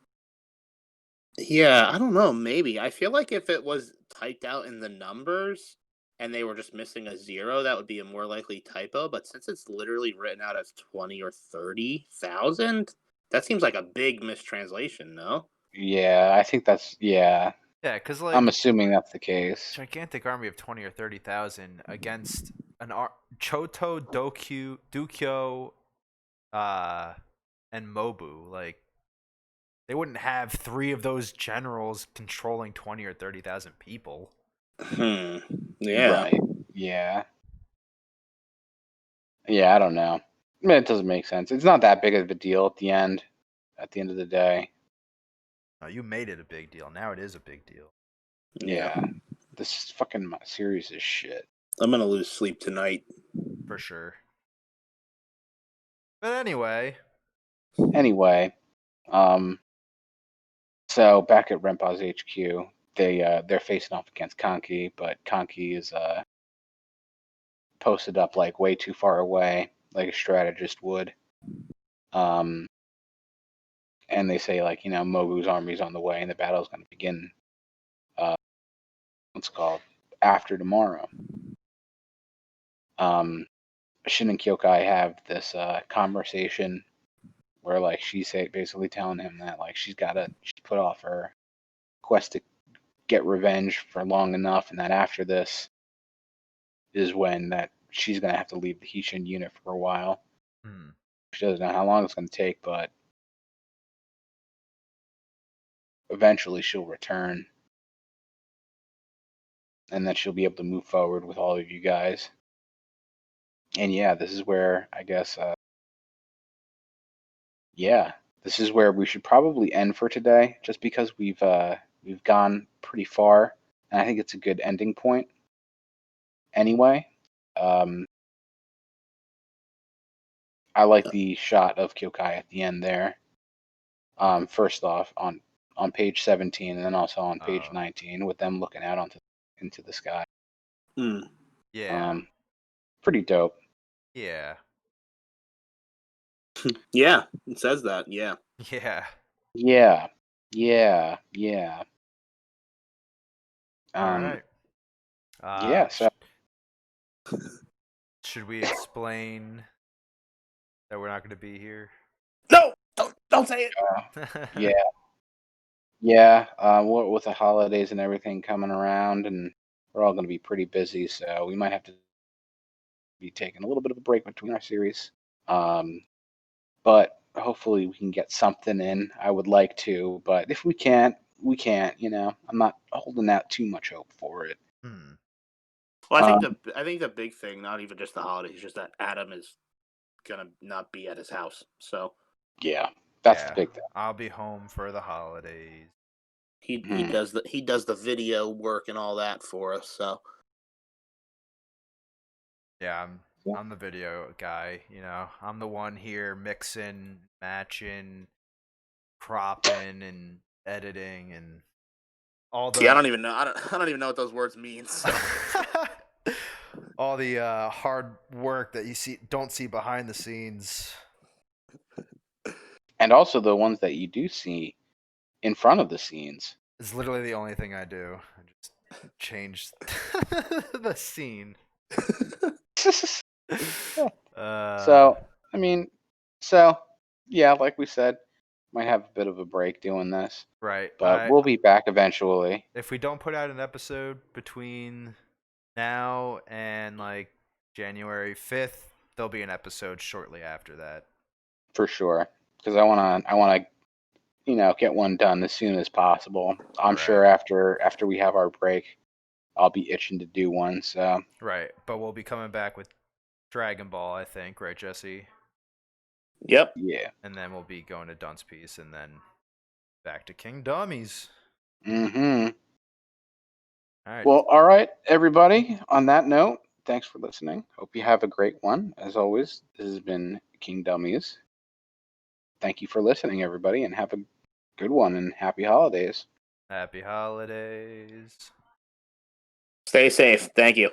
Yeah, I don't know. Maybe I feel like if it was typed out in the numbers and they were just missing a zero, that would be a more likely typo. But since it's literally written out as 20 or 30,000, that seems like a big mistranslation. No. Yeah, I think yeah. Yeah, because I'm like assuming that's the case. gigantic army of 20 or 30,000 against an Choto Dokyo, uh and Mobu. Like, they wouldn't have 3 of those generals controlling 20 or 30,000 people. Yeah. Right. Yeah. Yeah, I don't know. I mean, it doesn't make sense. It's not that big of a deal at the end. At the end of the day. No, you made it a big deal. Now it is a big deal. Yeah. This fucking series is shit. I'm gonna lose sleep tonight. For sure. But anyway. Anyway, so back at Renpa's HQ, they're facing off against Kanki, but Kanki is posted up like way too far away, like a strategist would. And they say like, Mogu's army's on the way and the battle's gonna begin what's it called after tomorrow. Shin and Kyokai have this conversation where like she's basically telling him that like she put off her quest to get revenge for long enough, and that after this is when that she's gonna have to leave the Hishin unit for a while. She doesn't know how long it's gonna take, but eventually she'll return, and then she'll be able to move forward with all of you guys. And yeah, this is where I guess this is where we should probably end for today, just because we've gone pretty far, and I think it's a good ending point. Anyway, I like the shot of Kyokai at the end there. First off, on page 17, and then also on page 19, with them looking out into the sky. Yeah. Pretty dope. Yeah. Yeah, it says that. Yeah. Yeah. Yeah. Yeah. Yeah. All right. Yeah. So should we explain that we're not going to be here? No, don't say it. Yeah. Yeah. With the holidays and everything coming around, and we're all going to be pretty busy, so we might have to be taking a little bit of a break between our series. But hopefully we can get something in. I would like to, but if we can't, we can't. I'm not holding out too much hope for it. Well, I think the big thing, not even just the holidays, just that Adam is gonna not be at his house. So yeah, that's the big thing. I'll be home for the holidays. He does the video work and all that for us. So yeah, I'm the video guy. I'm the one here mixing, matching, cropping, and editing, and all the. I don't even know. I don't even know what those words mean. So. All the hard work that you don't see behind the scenes, and also the ones that you do see in front of the scenes. It's literally the only thing I do. I just change the scene. Yeah, like we said, might have a bit of a break doing this. Right. But we'll be back eventually. If we don't put out an episode between now and like January 5th, there'll be an episode shortly after that. For sure. Because I wanna get one done as soon as possible. I'm sure after we have our break, I'll be itching to do one, so. Right. But we'll be coming back with Dragon Ball, I think, right, Jesse? Yep. Yeah. And then we'll be going to Dunce Piece and then back to KINGDUMMIES. Mm-hmm. All right. Well, all right, everybody. On that note, thanks for listening. Hope you have a great one. As always, this has been KINGDUMMIES. Thank you for listening, everybody, and have a good one, and happy holidays. Happy holidays. Stay safe. Thank you.